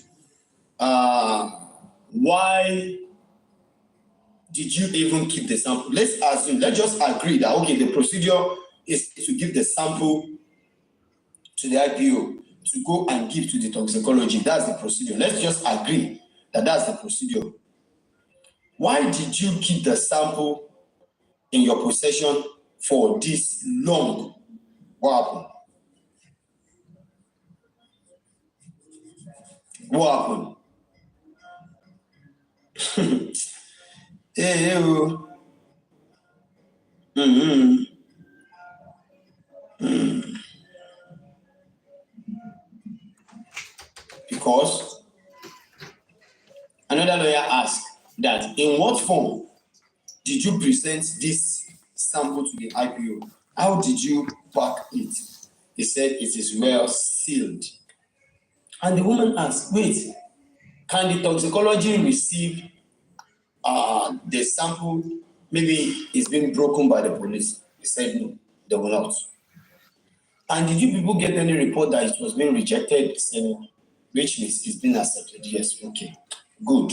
Why did you even keep the sample? Let's just agree that, okay, the procedure is to give the sample to the IPO to go and give to the toxicology. That's the procedure. Let's just agree that that's the procedure. Why did you keep the sample in your possession for this long? What happened? What happened? Hey, yo. Because another lawyer asked that in what form did you present this sample to the IPO? How did you pack it? He said it is well sealed. And the woman asked, wait, can the toxicology receive the sample? Maybe it's been broken by the police. He said no, they will not. And did you people get any report that it was being rejected? He said no, which means it's been accepted. Yes, okay, good.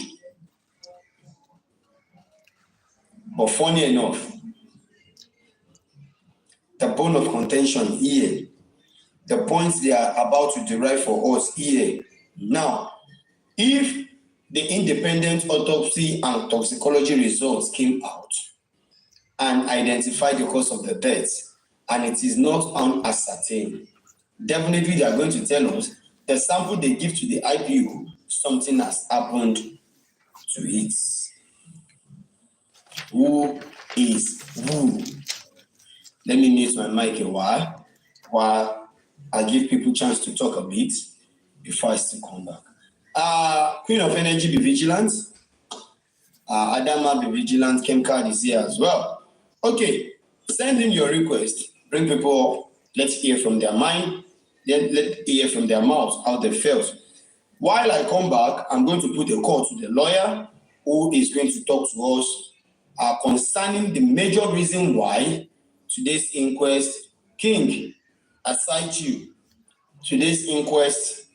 But funny enough, the bone of contention here, the points they are about to derive for us here. Now, if the independent autopsy and toxicology results came out and identified the cause of the death, and it is not unascertained, definitely they are going to tell us the sample they give to the IPO, something has happened to it. Who is who? Let me mute my mic a while I give people a chance to talk a bit before I still come back. Queen of Energy, be vigilant. Adama, be vigilant. Câme is here as well. Okay, send in your request. Bring people up. Let's hear from their mind. Then let's hear from their mouths how they felt. While I come back, I'm going to put a call to the lawyer who is going to talk to us concerning the major reason why today's inquest, King, aside you, today's inquest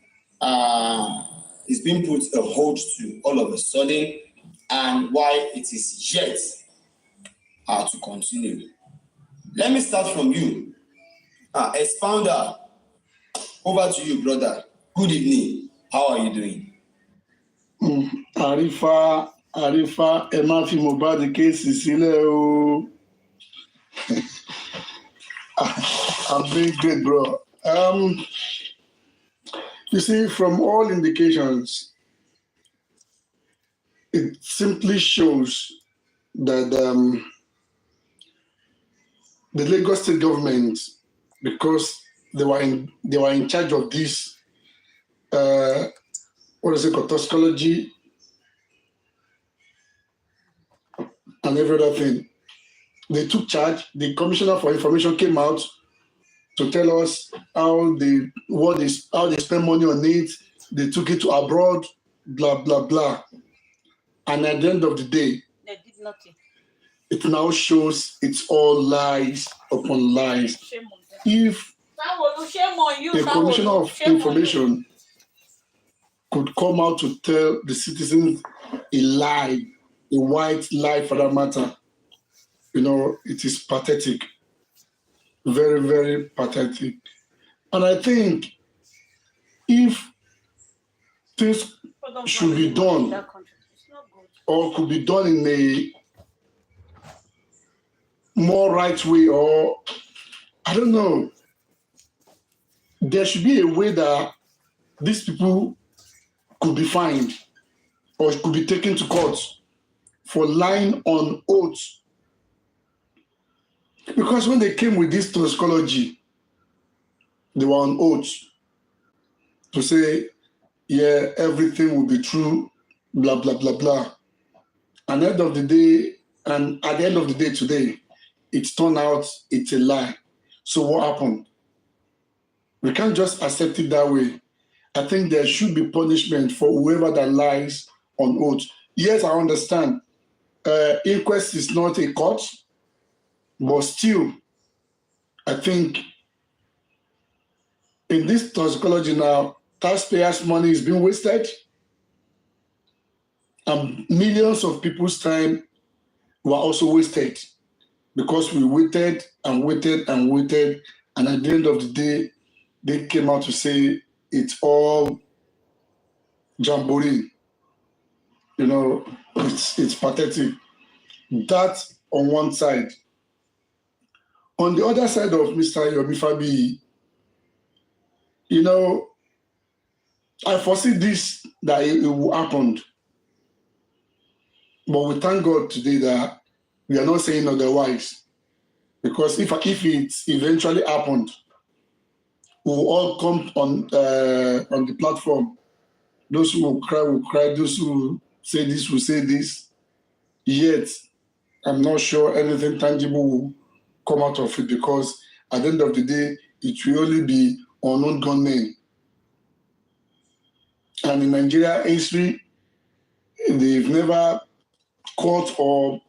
is being put a hold to all of a sudden, and why it is yet to continue. Let me start from you. Expounder, over to you, brother. Good evening. How are you doing? Arifa, Emafi Mobad case is I'm doing great, bro. You see, from all indications, it simply shows that the Lagos State government, because they were in charge of this, what is it called, toxicology and every other thing. They took charge. The Commissioner for Information came out to tell us how they spend money on it. They took it to abroad, blah blah blah. And at the end of the day, They did nothing. it now shows it's all lies upon lies. Shame on them. If Shame on you. the Commissioner of Information could come out to tell the citizens a lie, a white lie for that matter, you know, it is pathetic. Very, very pathetic. And I think if things should be done or could be done in a more right way, or I don't know, there should be a way that these people could be fined or could be taken to court for lying on oath. Because when they came with this toxicology, they were on oath to say, yeah, everything will be true, blah, blah, blah, blah. And at the end of the day today, it turned out it's a lie. So what happened? We can't just accept it that way. I think there should be punishment for whoever that lies on oath. Yes, I understand. Inquest is not a court, but still, I think in this toxicology now, taxpayers' money is being wasted, and millions of people's time were also wasted because we waited and waited and waited, and at the end of the day, they came out to say it's all jamboree. You know, it's pathetic. That on one side. On the other side of Mr. Yome Fabiyi, you know, I foresee this, that it will happen. But we thank God today that we are not saying otherwise. Because if it eventually happened, we will all come on the platform. Those who will cry, those who will say this. Yet, I'm not sure anything tangible will come out of it, because at the end of the day, it will only be unknown gunmen. And in Nigeria history, they've never caught or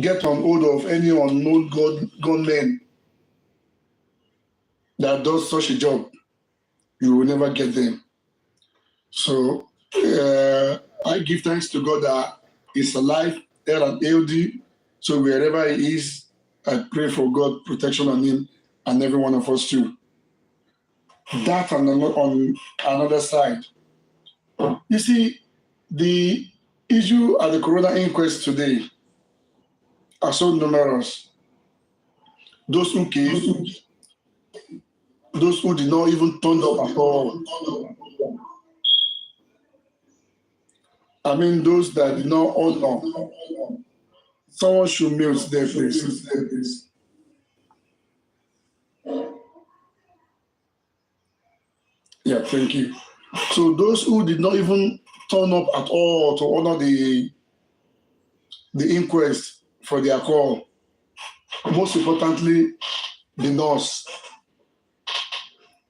get on hold of any unknown gunmen that does such a job. You will never get them. So I give thanks to God that he's alive, there and healthy. So wherever he is, I pray for God protection on him and every one of us too. That and on another side. You see, the issue at the Corona inquest today are so numerous. Those who came, those who did not even turn up at all. I mean, those that did not honor. Someone should mute their please. Yeah, thank you. So those who did not even turn up at all to honor the inquest for their call, most importantly, the nurse,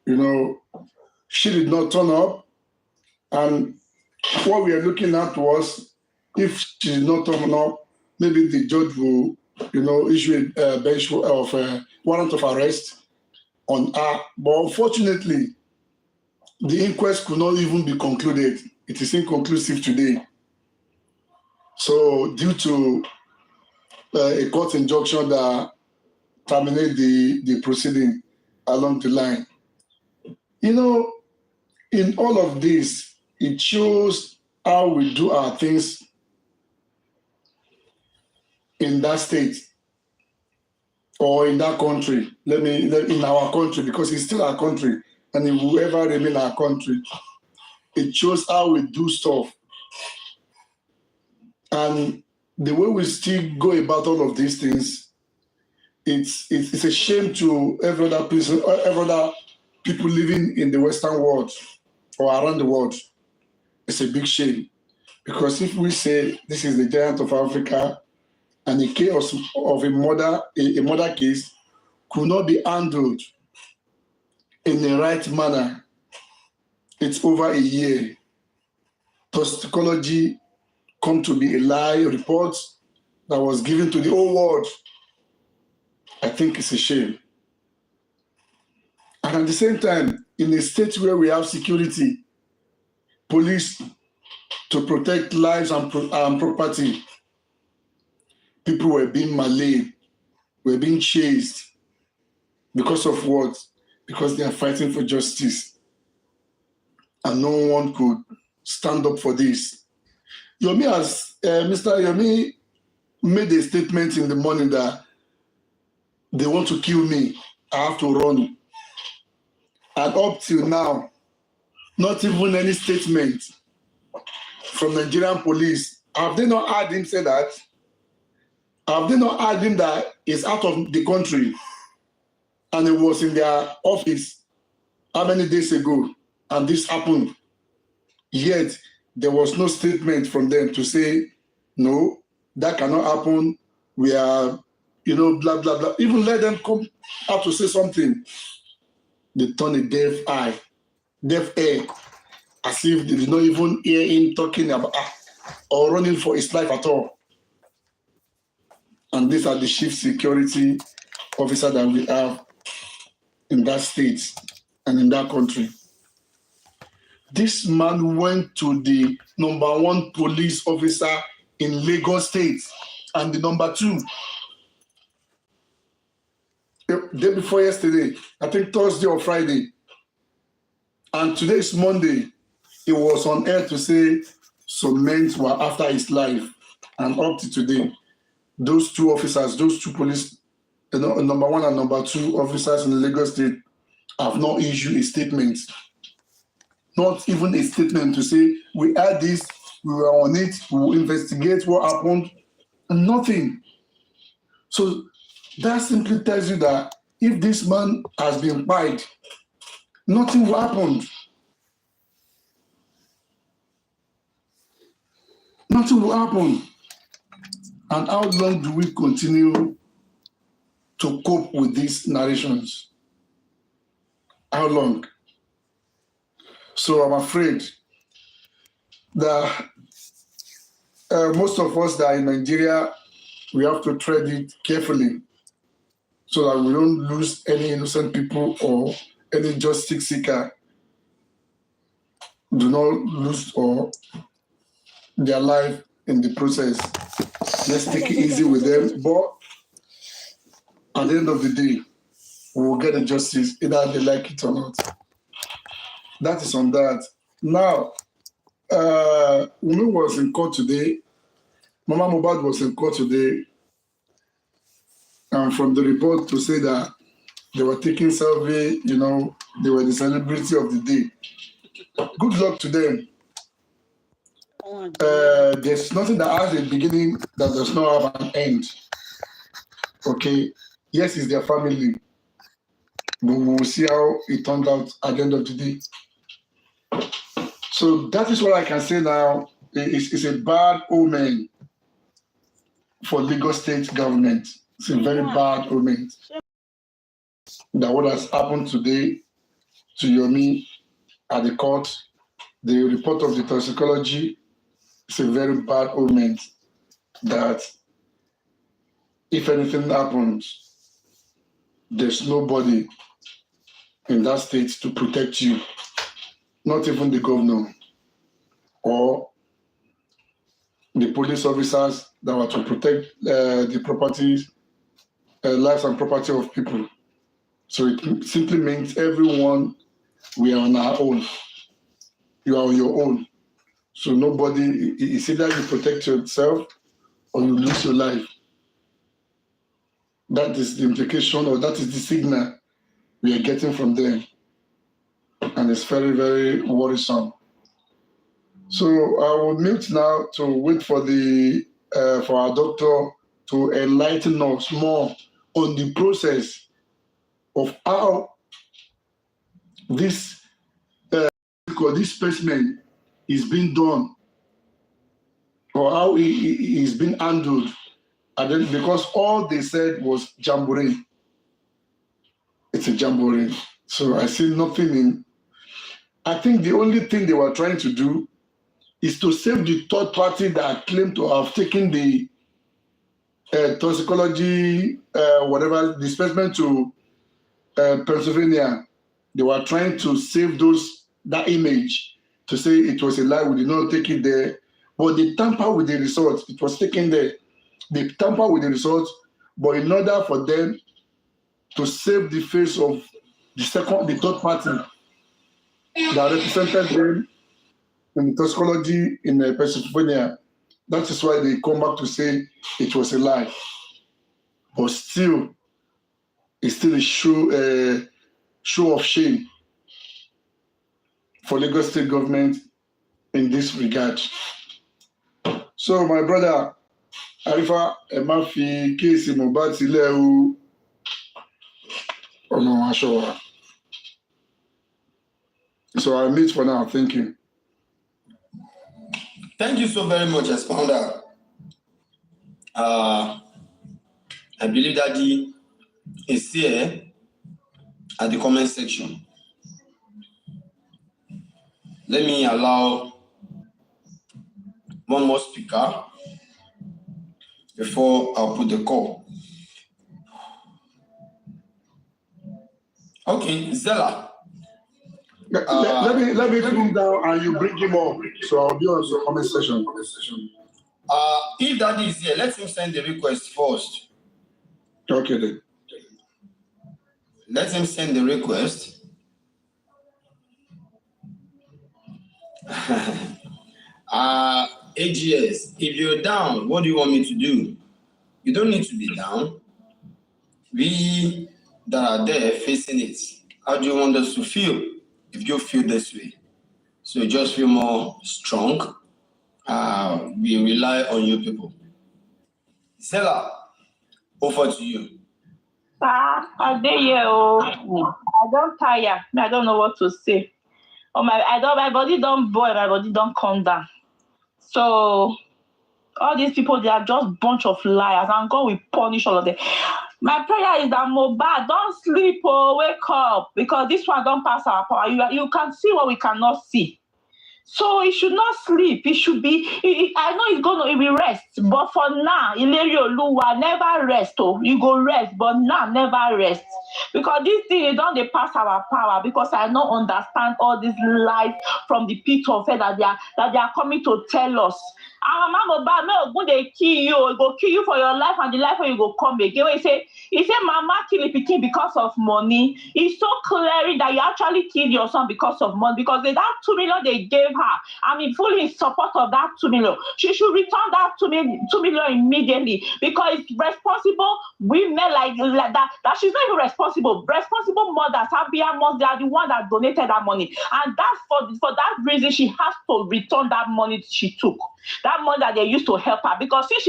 you know, she did not turn up. And what we are looking at was, if she did not turn up, maybe the judge will, you know, issue a bench of warrant of arrest on her. But unfortunately, the inquest could not even be concluded. It is inconclusive today. So due to a court injunction that terminate the proceeding along the line. You know, in all of this, it shows how we do our things in that state or in that country. In our country, because it's still our country and it will ever remain our country. It shows how we do stuff. And the way we still go about all of these things, it's a shame to every other people living in the Western world or around the world. It's a big shame. Because if we say this is the giant of Africa and the chaos of a murder case could not be handled in the right manner, it's over a year. Toxicology come to be a lie report that was given to the whole world. I think it's a shame. And at the same time, in a state where we have security, police to protect lives and property, people were being malayed, were being chased. Because of what? Because they are fighting for justice. And no one could stand up for this. Mr. Yome made a statement in the morning that they want to kill me. I have to run. And up till now, not even any statement from Nigerian police. Have they not heard him say that? Have they not heard him that he's out of the country and he was in their office how many days ago and this happened? Yet there was no statement from them to say, no, that cannot happen. We are, blah, blah, blah. Even let them come out to say something. They turn a deaf ear, as if they did not even hear him talking about or running for his life at all. And these are the chief security officer that we have in that state and in that country. This man went to the #1 police officer in Lagos State and the #2. The day before yesterday, I think Thursday or Friday, And today is Monday. He was on air to say some men were after his life. And up to today, those two officers, those two police, number one and number two officers in Lagos State have not issued a statement. Not even a statement to say, we had this, we were on it, we will investigate what happened, and nothing. So that simply tells you that if this man has been fired, nothing will happen. Nothing will happen. And how long do we continue to cope with these narrations? How long? So I'm afraid that most of us that are in Nigeria, we have to tread it carefully so that we don't lose any innocent people or any justice seeker do not lose or their life in the process. Let's take it easy with them. But at the end of the day, we will get the justice, either they like it or not. That is on that. Now, Wummi was in court today. Mama Mohbad was in court today. And from the report to say that they were taking survey, you know, they were the celebrity of the day. Good luck to them. There's nothing that has a beginning that does not have an end. Okay? Yes, it's their family. But we will see how it turned out at the end of the day. So that is what I can say now. It's a bad omen for Lagos State government. It's a very bad omen. That what has happened today to Yome at the court, the report of the toxicology, it's a very bad omen that if anything happens, there's nobody in that state to protect you, not even the governor or the police officers that were to protect the properties, lives and property of people. So it simply means everyone, we are on our own. You are on your own. So nobody, it's either you protect yourself or you lose your life. That is the implication, or that is the signal we are getting from them. And it's very, very worrisome. So I will mute now to wait for for our doctor to enlighten us more on the process of how this specimen is being done, or how it is being handled. And then, because all they said was jamboree. It's a jamboree. So I see nothing in. I think the only thing they were trying to do is to save the third party that claimed to have taken the toxicology, whatever, the specimen to Pennsylvania. They were trying to save that image, to say it was a lie, we did not take it there. But they tampered with the results. It was taken there. They tampered with the results, but in order for them to save the face of the third party that represented them in the toxicology in Pennsylvania, that is why they come back to say it was a lie. But still, it's still a show of shame for Lagos State government in this regard. So, my brother, Arifa, ẹ má fi kéèsì Mohbad sílẹ̀ o, ọ̀nà aṣọ wa. So I'll meet for now. Thank you. Thank you so very much, Expounder. I believe that he is here at the comment section. Let me allow one more speaker before I'll put the call. Okay, Zella. Let me put him down and you bring him up. So I'll be on the comment section. If Daddy is here, let him send the request first. Okay then. Let him send the request. AGS, if you're down, what do you want me to do? You don't need to be down. We that are there facing it, how do you want us to feel if you feel this way? So just feel more strong. We rely on you people. Zella, over to you. I don't tire. I don't know what to say. Oh my body don't boil, my body don't calm down. So all these people, they are just bunch of liars, and God will punish all of them. My prayer is that Mohbad, don't sleep or wake up, because this one don't pass our power. You can see what we cannot see. So he should not sleep. It should be. I know he will rest, but for now, Ileri Oluwa, never rest. Oh, you go rest, but now never rest, because this thing don't they pass our power. Because I don't understand all these lies from the pit of hell that they are coming to tell us. Our mama Mohbad, no, go they kill you. It go kill you for your life, and the life when you go come again. He say, Mama kill the pikin because of money. It's so clear that you actually killed your son because of money. Because that 2 million they gave her, I mean, fully in support of that 2 million. She should return that 2 million immediately, because responsible women like that she's not even responsible. Responsible mothers, happy mothers, they are the one that donated that money, and that's for that reason she has to return that money she took. That money that they used to help her, because since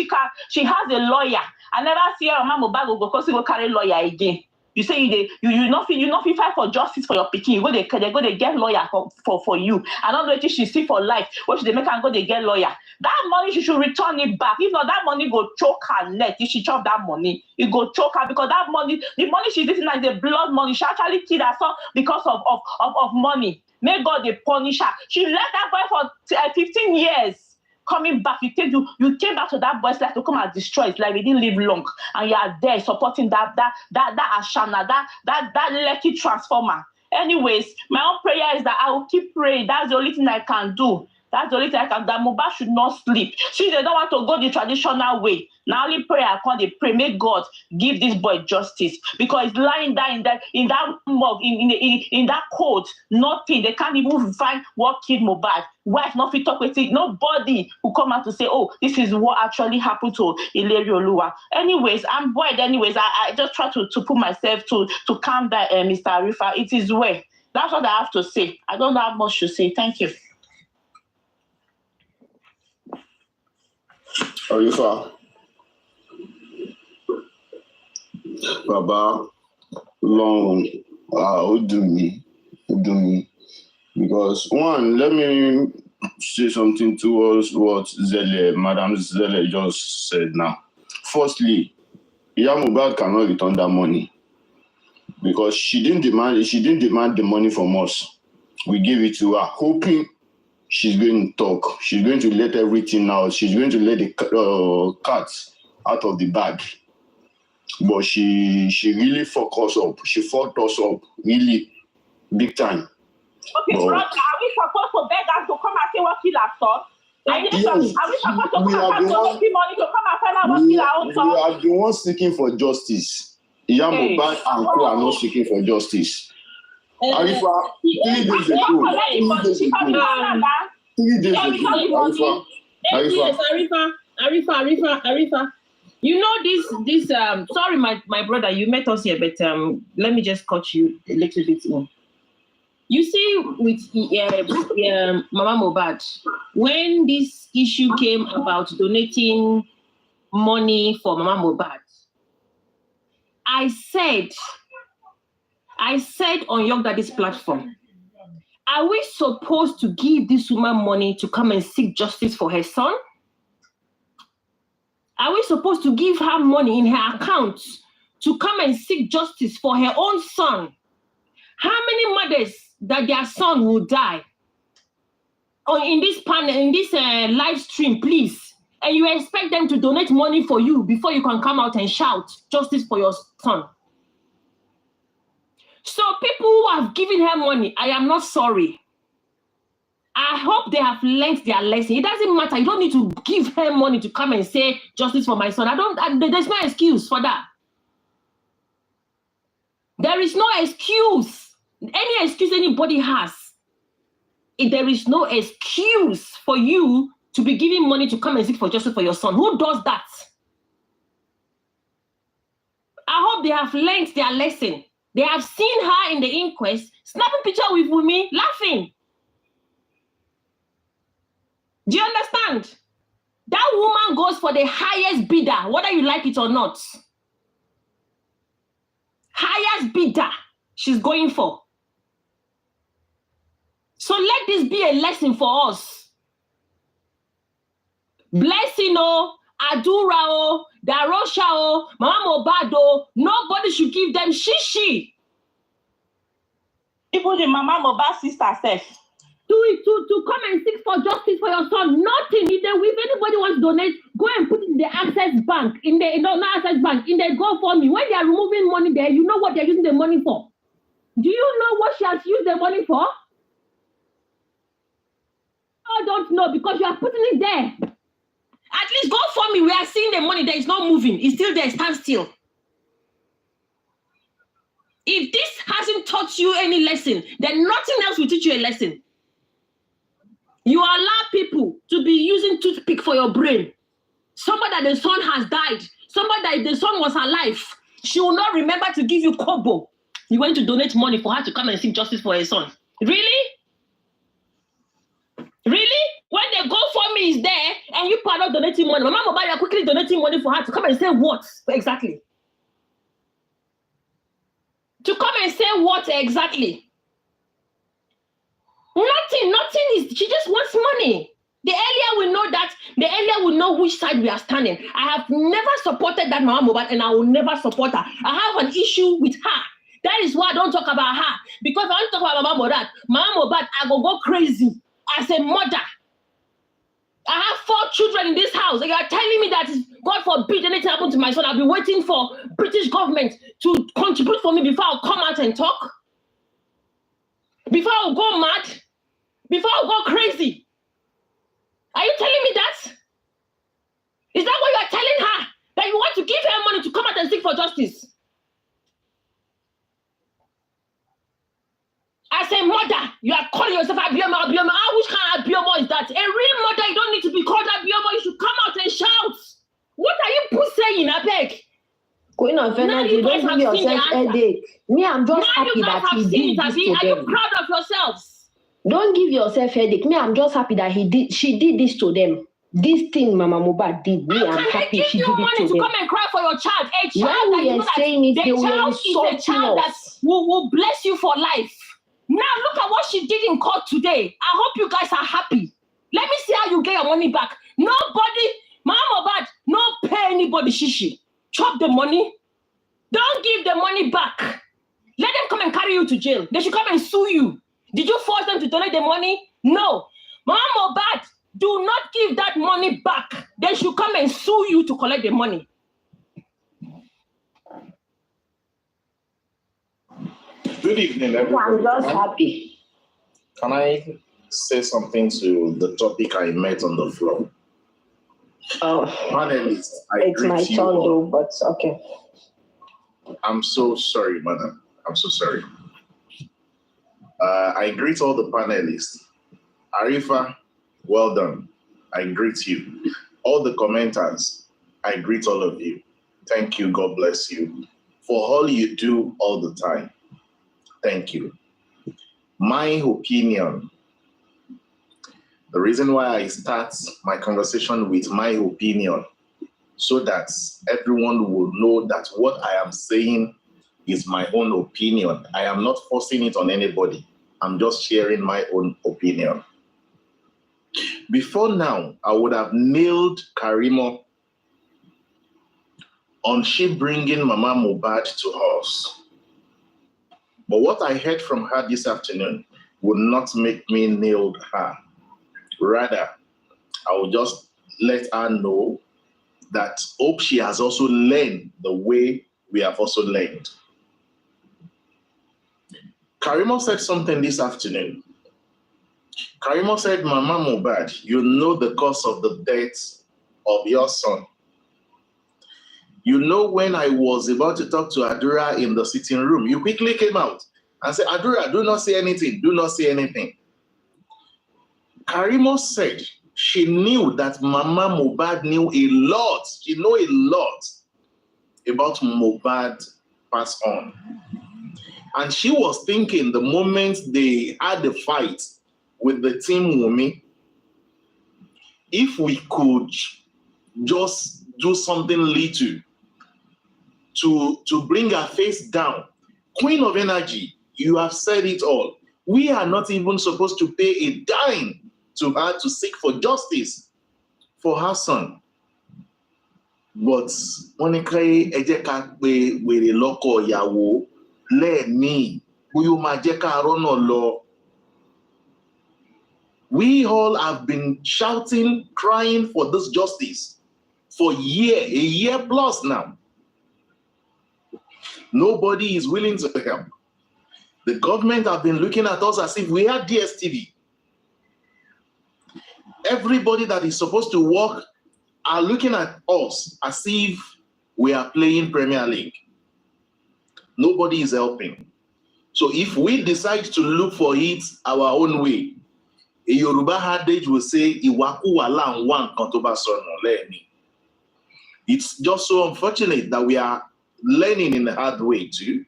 she has a lawyer. I never see her Mama Mohbad go carry lawyer again. You say you not fight for justice for your pikin. They go they get lawyer for you. I don't know if she see for life. What should they make her go they get lawyer? That money she should return it back. If not, that money go choke her neck. If she chop that money, it go choke her, because that money, the money she's getting is the blood money. She actually killed her son because of money. May God they punish her. She left that boy for 15 years. Coming back, you came back to that boy's life to come and destroy it. Like we didn't live long, and you are there supporting that Ashana, that lucky transformer. Anyways, my own prayer is that I will keep praying. That's the only thing I can do. That's the only thing I can do. That Mohbad should not sleep. See, they don't want to go the traditional way. Now only prayer I can't. They pray. May God give this boy justice, because he's lying there in that mug, in that court. Nothing. They can't even find what killed Mohbad. Wife not fit talk with it. Nobody will come out to say, oh, this is what actually happened to Ileri Oluwa. Anyways, I'm bored. Anyways, I just try to put myself to calm down, Mr. Arifa. It is well. That's what I have to say. I don't have much to say. Thank you. Arifa, Baba, long, do me, because one, let me say something towards what Madam Zelle just said now. Firstly, Mohbad cannot return that money, because she didn't demand the money from us. We gave it to her, hoping she's going to talk. She's going to let everything out. She's going to let the cat out of the bag. But she really fucked us up. She fucked us up really big time. Okay, brother, are we supposed to beg her to come and say what kill her son? Are we supposed to come and donate money to come and find out what kill her own son? We are the ones seeking for justice. Mohbad and Co are not seeking for justice. Arifa, 3 days ago. Arifa. You know this sorry my brother, you met us here, but let me just cut you a little bit in. You see, with Mama Mohbad, when this issue came about donating money for Mama Mohbad, I said on Young Daddy's platform, are we supposed to give this woman money to come and seek justice for her son? Are we supposed to give her money in her account to come and seek justice for her own son? How many mothers that their son will die in this panel, in this live stream, please? And you expect them to donate money for you before you can come out and shout justice for your son? So people who have given her money, I am not sorry. I hope they have learned their lesson. It doesn't matter. You don't need to give her money to come and say justice for my son. There's no excuse for that. There is no excuse. Any excuse anybody has there is no excuse for you to be giving money to come and seek for justice for your son. Who does that? I hope they have learned their lesson. They have seen her in the inquest, snapping picture with Wummi, laughing. Do you understand? That woman goes for the highest bidder, whether you like it or not. Highest bidder she's going for. So let this be a lesson for us. Blessing, Adura, Darosha, Mama Mobado, nobody should give them shishi. Even the Mama Mobad sister says. To come and seek for justice for your son. Nothing. If anybody wants to donate, go and put it in the Access Bank, in the not Access Bank, in the GoFundMe. When they are removing money there, you know what they're using the money for. Do you know what she has used the money for? I don't know, because you are putting it there. At least GoFundMe, we are seeing the money there is not moving. It's still there, stand still. If this hasn't taught you any lesson, then nothing else will teach you a lesson. You allow people to be using toothpick for your brain. Somebody that the son has died. Somebody that the son was alive. She will not remember to give you kobo. You went to donate money for her to come and seek justice for her son. Really? Really? When the GoFundMe is there and you are not donating money, Mama Mobile, you are quickly donating money for her to come and say what exactly? To come and say what exactly? Nothing is, she just wants money. The earlier we know that, the earlier we know which side we are standing. I have never supported that Mama Mobile and I will never support her. I have an issue with her. That is why I don't talk about her. Because I want to talk about Mama Mobile, I go crazy as a mother. I have 4 children in this house. And you are telling me that, God forbid anything happen to my son, I'll be waiting for British government to contribute for me before I'll come out and talk? Before I'll go mad? Before I'll go crazy? Are you telling me that? Is that what you are telling her? That you want to give her money to come out and seek for justice? As a mother, you are calling yourself Abiyama. Which kind of Abiyama is that? A real mother, you don't need to be called Abiyama. You should come out and shout. What are you saying, I beg? Going on, Fernand, you don't give yourself headache. Me, I'm just happy that he did this to them. Are you proud of yourselves? Don't give yourself headache. Me, I'm just happy that she did this to them. This thing Mama Mobad did, me, I'm happy she did it to them. Can they give you money to come and cry for your child? A child when we are saying it, they will insult us. That will bless you for life. Now look at what she did in court today. I hope you guys are happy. Let me see how you get your money back. Nobody, Mama Mobad, no pay anybody shishi. Chop the money. Don't give the money back. Let them come and carry you to jail. They should come and sue you. Did you force them to donate the money? No. Mama Mobad, do not give that money back. They should come and sue you to collect the money. Good evening, everyone. I'm just happy. Can I say something to the topic I met on the floor? Panelists, it's my turn though, but okay. I'm so sorry, madam. I'm so sorry. I greet all the panelists. Arifa, well done. I greet you. All the commenters, I greet all of you. Thank you. God bless you for all you do all the time. Thank you. My opinion. The reason why I start my conversation with my opinion, so that everyone will know that what I am saying is my own opinion. I am not forcing it on anybody. I'm just sharing my own opinion. Before now, I would have nailed Karimo on she bringing Mama Mobad to us. But what I heard from her this afternoon would not make me nail her. Rather, I will just let her know that hope she has also learned the way we have also learned. Karimo said something this afternoon. Karimo said, Mama Mobad, you know the cause of the death of your son. You know, when I was about to talk to Adura in the sitting room, you quickly came out and said, Adura, do not say anything. Do not say anything. Karimo said she knew that Mama Mohbad knew a lot. She knew a lot about Mohbad pass on. And she was thinking the moment they had the fight with the team Wummi, if we could just do something little to bring her face down. Queen of energy, you have said it all. We are not even supposed to pay a dime to her to seek for justice for her son. But Monica Ejeka with a local yawo, let me, we all have been shouting, crying for this justice for a year plus now. Nobody is willing to help. The government have been looking at us as if we are DSTV. Everybody that is supposed to work are looking at us as if we are playing Premier League. Nobody is helping. So if we decide to look for it our own way, a Yoruba adage will say, it's just so unfortunate that we are learning in the hard way too.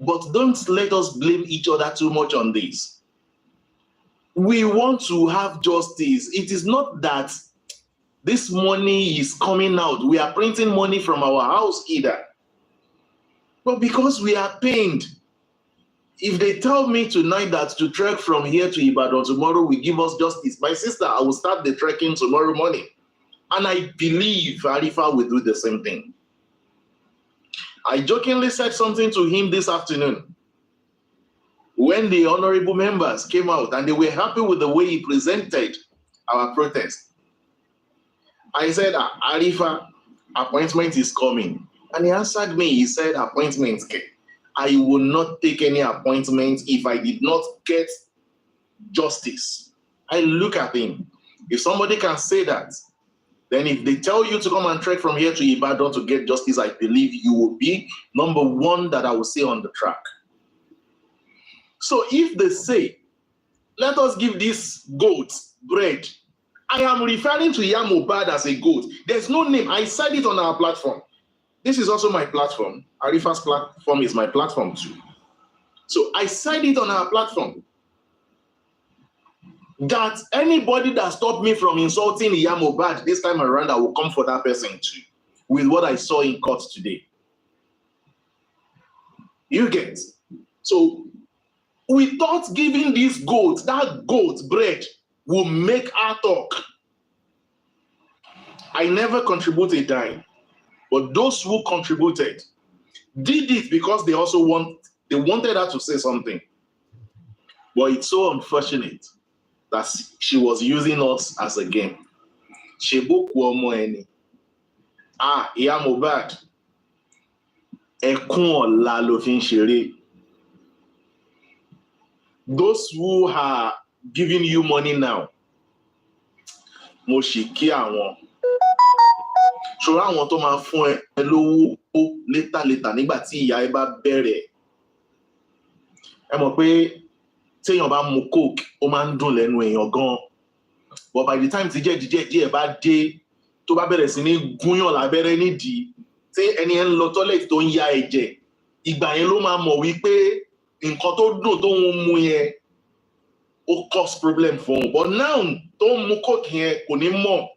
But don't let us blame each other too much on this. We want to have justice. It is not that this money is coming out. We are printing money from our house either. But because we are pained. If they tell me tonight that to trek from here to Ibadan tomorrow will give us justice, my sister, I will start the trekking tomorrow morning. And I believe Arifa will do the same thing. I jokingly said something to him this afternoon when the honorable members came out and they were happy with the way he presented our protest. I said, Arifa, appointment is coming. And he answered me, he said, appointment. I will not take any appointment if I did not get justice. I look at him. If somebody can say that, then if they tell you to come and trek from here to Ibadan to get justice, I believe you will be number one that I will say on the track. So if they say, let us give this goat bread, I am referring to Mohbad as a goat. There's no name. I said it on our platform. This is also my platform. Arifa's platform is my platform too. So I said it on our platform that anybody that stopped me from insulting Mohbad this time around, I will come for that person too, with what I saw in court today. You get? So we thought giving this goat, that goat bread, will make her talk. I never contribute a dime. But those who contributed did it because they also wanted her to say something. But it's so unfortunate that she was using us as a game. She booked Yome. Mohbad. Those who are giving you money now, Moshiki awon. Ṣọ́ra àwọn tó máa fún ẹ lówó létà nígbà tí ìyá ẹ bá bẹ̀rẹ̀. Ẹ mọ̀ pé téèyàn bá mu coke, ó máa ń dùn lẹ́nu èèyàn gan. But by the time tí jẹ̀díjẹ̀dí ẹ̀ bá dé, tó bá bẹ̀rẹ̀ sí ní gúnyàn lábẹ́rẹ́ nídìí, tí ẹni ẹ̀ ń lọ toilet tó ń ya ẹ̀jẹ̀, ìgbà yẹn ló máa mọ̀ wípé nǹkan tó dùn tó ń mu yẹn ó cause problem fún un. But now tó ń mu coke yẹn kò ní mọ̀.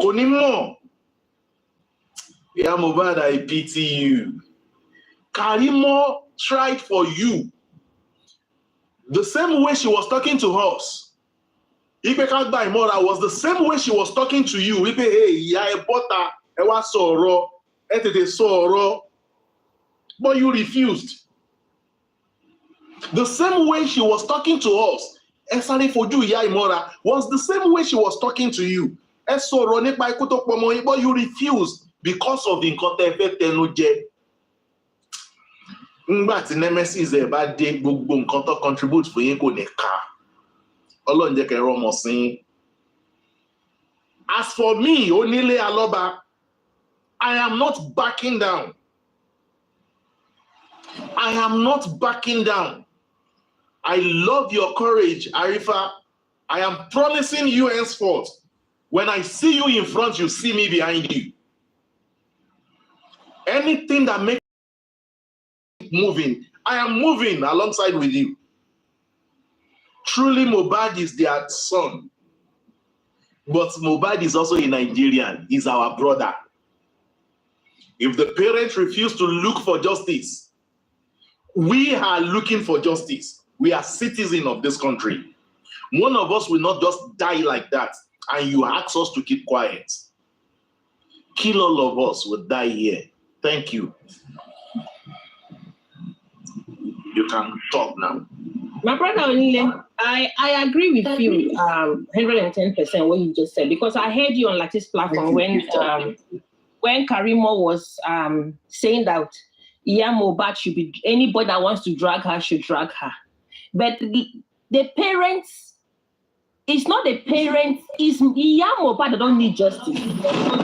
Konimo, Mohbad, I pity you. Karimo tried for you. The same way she was talking to us. Ipeka Daimora was the same way she was talking to you. Ipe, hey, ya ebota, ewa soro, etete soro. But you refused. The same way she was talking to us, Esani Foju Ya Imora, was the same way she was talking to you. But you refuse because of the nǹkan tẹ́ jẹ. Nígbà tí nemesis ẹ̀ bá dé gbogbo nǹkan tó contribute fún yín kò ní ká. Ọlọ́run jẹ́ kẹ́ rọ́mọ sí. As for me, Onílé Alọ́ba, I am not backing down. I am not backing down. I love your courage, Arifa. I am promising you henceforth, when I see you in front, you see me behind you. Anything that makes moving, I am moving alongside with you. Truly, Mohbad is their son. But Mohbad is also a Nigerian. He's our brother. If the parents refuse to look for justice, we are looking for justice. We are citizens of this country. One of us will not just die like that, and you ask us to keep quiet. Kill all of us will die here. Thank you. You can talk now. My brother Onile, I agree with you 110% what you just said, because I heard you on like this platform when Karimo was saying that Mohbad should be, anybody that wants to drag her should drag her. But the parents, it's not the parents, it's Mohbad that don't need justice.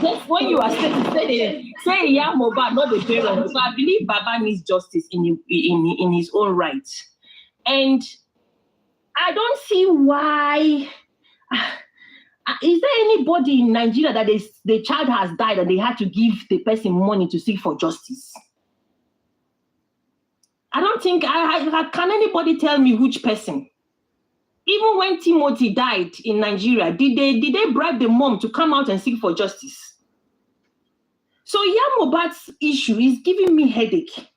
That's when you are say Mohbad, not the parents. So I believe Baba needs justice in his own right. And I don't see why. Is there anybody in Nigeria that the child has died and they had to give the person money to seek for justice? I don't think, can anybody tell me which person? Even when Timothy died in Nigeria, did they bribe the mom to come out and seek for justice? So Mohbad's issue is giving me headache.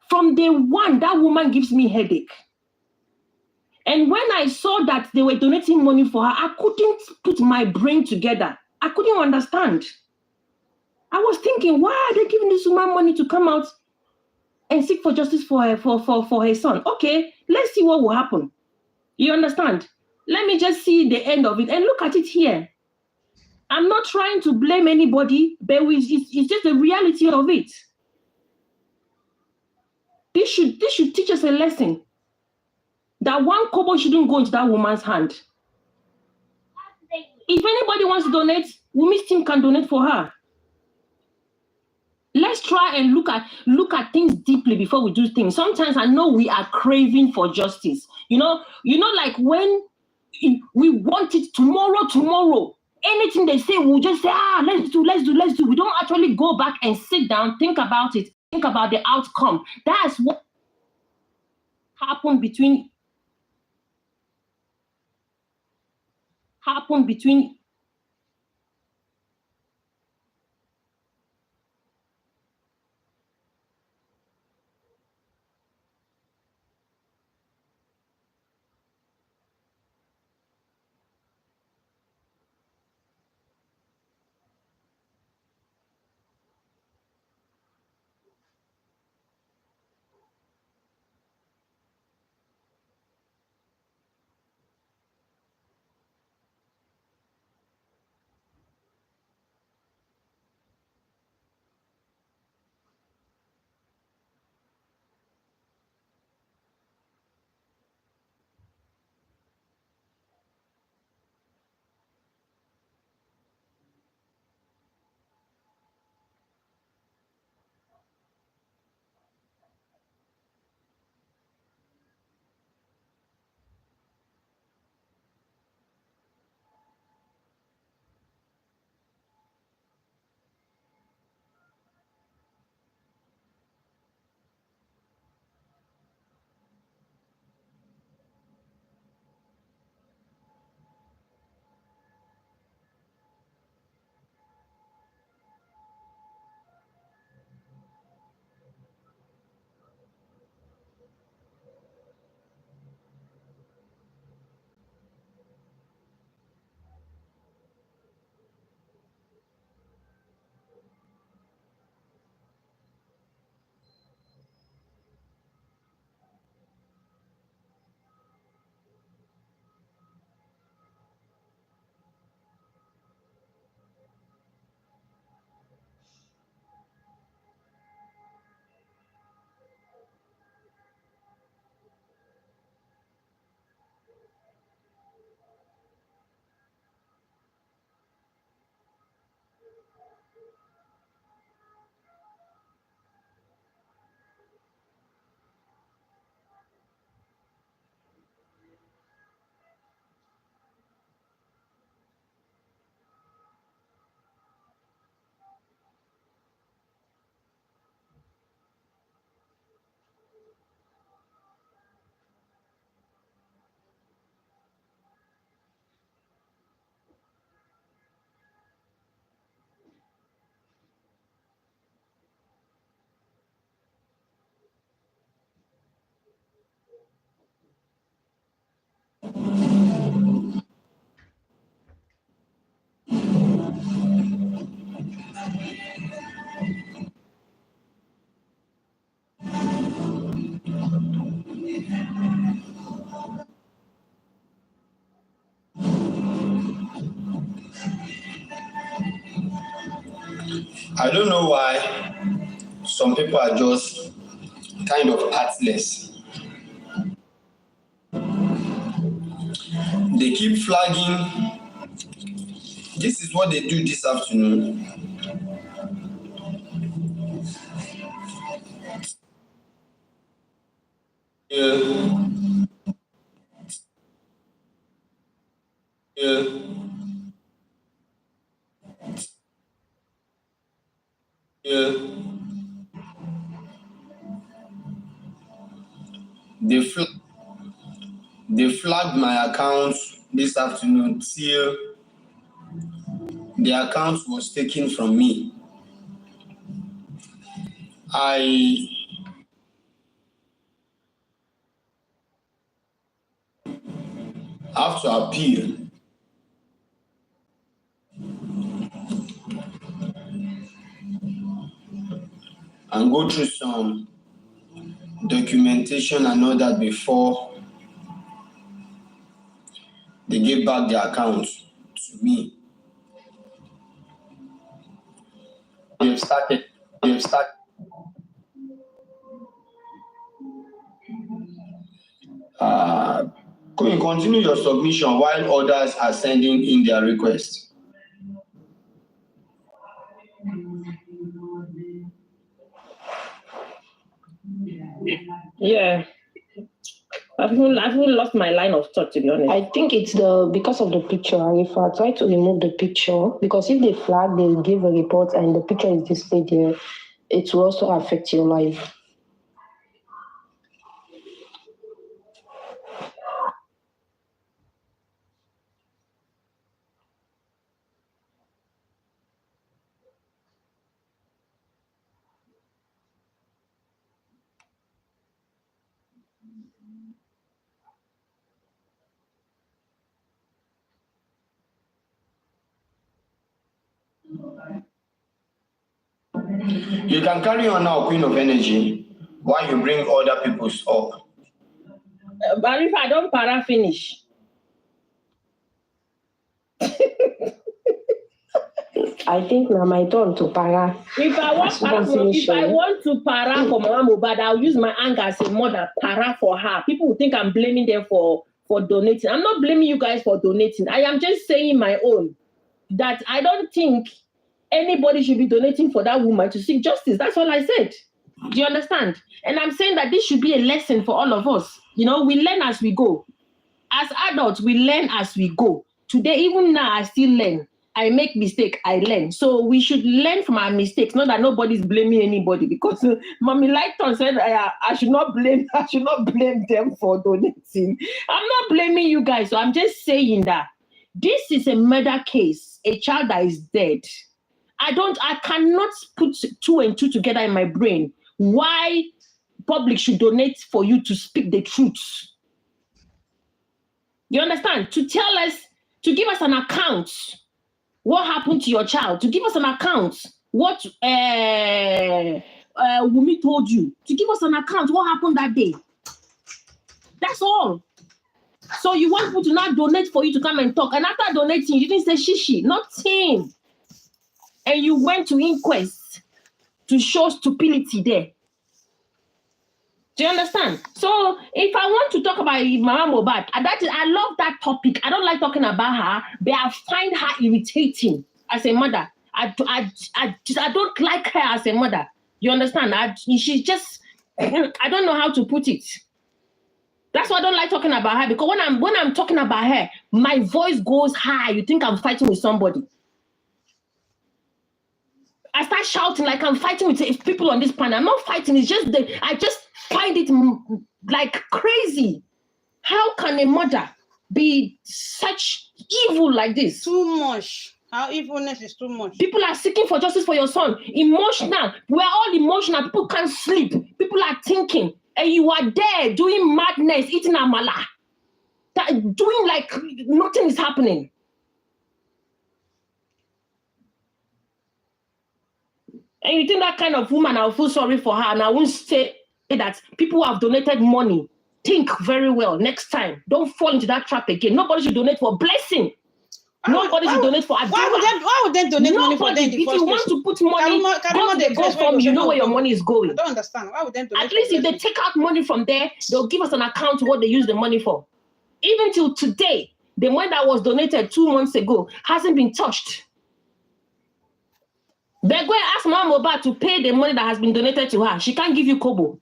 From day one, that woman gives me headache. And when I saw that they were donating money for her, I couldn't put my brain together. I couldn't understand. I was thinking, why are they giving this woman money to come out and seek for justice for her son? Okay, let's see what will happen. You understand? Let me just see the end of it and look at it here. I'm not trying to blame anybody, but it's just the reality of it. This should teach us a lesson. That one kobo shouldn't go into that woman's hand. If anybody wants to donate, Wummi's team can donate for her. Let's try and look at things deeply before we do things. Sometimes I know we are craving for justice. You know, like when we want it tomorrow. Anything they say, we'll just say, let's do. We don't actually go back and sit down, think about it, think about the outcome. That's what happened between I don't know why some people are just kind of heartless. They keep flagging. This is what they do this afternoon. Yeah. They flagged my account this afternoon till the account was taken from me. I have to appeal. And go through some documentation and all that before they give back the account to me. They've started. Continue your submission while others are sending in their requests. Yeah. I've even lost my line of thought, to be honest. I think it's because of the picture. If I try to remove the picture, because if they flag, they give a report and the picture is displayed there, it will also affect your life. You can carry on now, Queen of Energy, while you bring other people's up. Arifa, I don't para finish. I think now my turn to para. If I want to para for Mama Mohbad, I'll use my anger as a mother, para for her. People will think I'm blaming them for donating. I'm not blaming you guys for donating. I am just saying my own. That I don't think anybody should be donating for that woman to seek justice. That's all I said. Do you understand? And I'm saying that this should be a lesson for all of us. You know, we learn as we go. As adults, we learn as we go. Today, even now, I still learn. I make mistake, I learn. So we should learn from our mistakes. Not that nobody's blaming anybody, because Mommy Lighton said I should not blame them for donating. I'm not blaming you guys. So I'm just saying that this is a murder case. A child that is dead. I cannot put 2 and 2 together in my brain. Why public should donate for you to speak the truth? You understand? To tell us, to give us an account what happened to your child, to give us an account what Wummi told you, to give us an account what happened that day. That's all. So you want people to now donate for you to come and talk. And after donating, you didn't say shishi, nothing. And you went to inquest to show stupidity there. Do you understand? So if I want to talk about Mama Mohbad, I love that topic. I don't like talking about her, but I find her irritating as a mother. I don't like her as a mother. You understand? She's just, I don't know how to put it. That's why I don't like talking about her, because when I'm talking about her, my voice goes high. You think I'm fighting with somebody. I start shouting like I'm fighting with people on this planet. I'm not fighting. It's just that I just find it like crazy. How can a mother be such evil like this? Too much. Our evilness is too much. People are seeking for justice for your son. Emotional. We're all emotional. People can't sleep. People are thinking. And you are there doing madness, eating amala. Doing like nothing is happening. And you think that kind of woman, I'll feel sorry for her. And I won't say that people who have donated money, think very well next time. Don't fall into that trap again. Nobody should donate for blessing. Nobody should donate for Adura. Why would they donate money for them in the If first you place? want to put money, go to the GoFundMe, you know where your money is going. I don't understand. Why would they donate? At least if they take out money from there, they'll give us an account to what they use the money for. Even till today, the money that was donated 2 months ago hasn't been touched. They're going to ask Mama Mohbad to pay the money that has been donated to her. She can't give you kobo.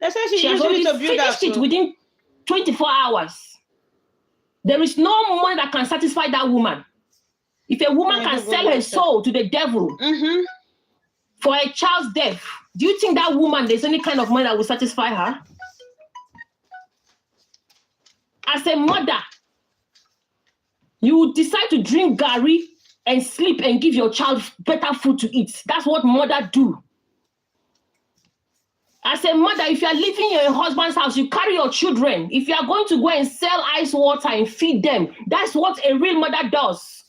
They say She has already finished it within 24 hours. There is no money that can satisfy that woman. If a woman can sell her soul to the devil for a child's death, do you think that woman, there's any kind of money that will satisfy her? As a mother, you would decide to drink garri and sleep and give your child better food to eat. That's what mothers do. As a mother, if you are living in your husband's house, you carry your children. If you are going to go and sell ice water and feed them, that's what a real mother does.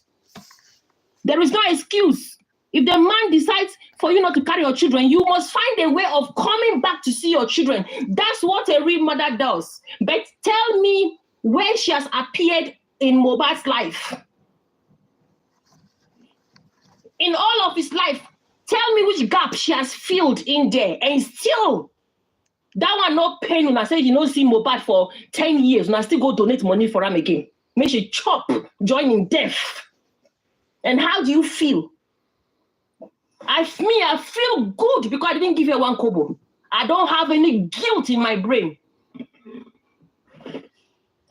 There is no excuse. If the man decides for you not to carry your children, you must find a way of coming back to see your children. That's what a real mother does. But tell me where she has appeared in Mohbad's life. In all of his life, tell me which gap she has filled in there. And still, that one not paying when I say you don't see Mohbad for 10 years, and I still go donate money for him again. Make she chop, join in death. And how do you feel? I feel good because I didn't give her 1 kobo. I don't have any guilt in my brain.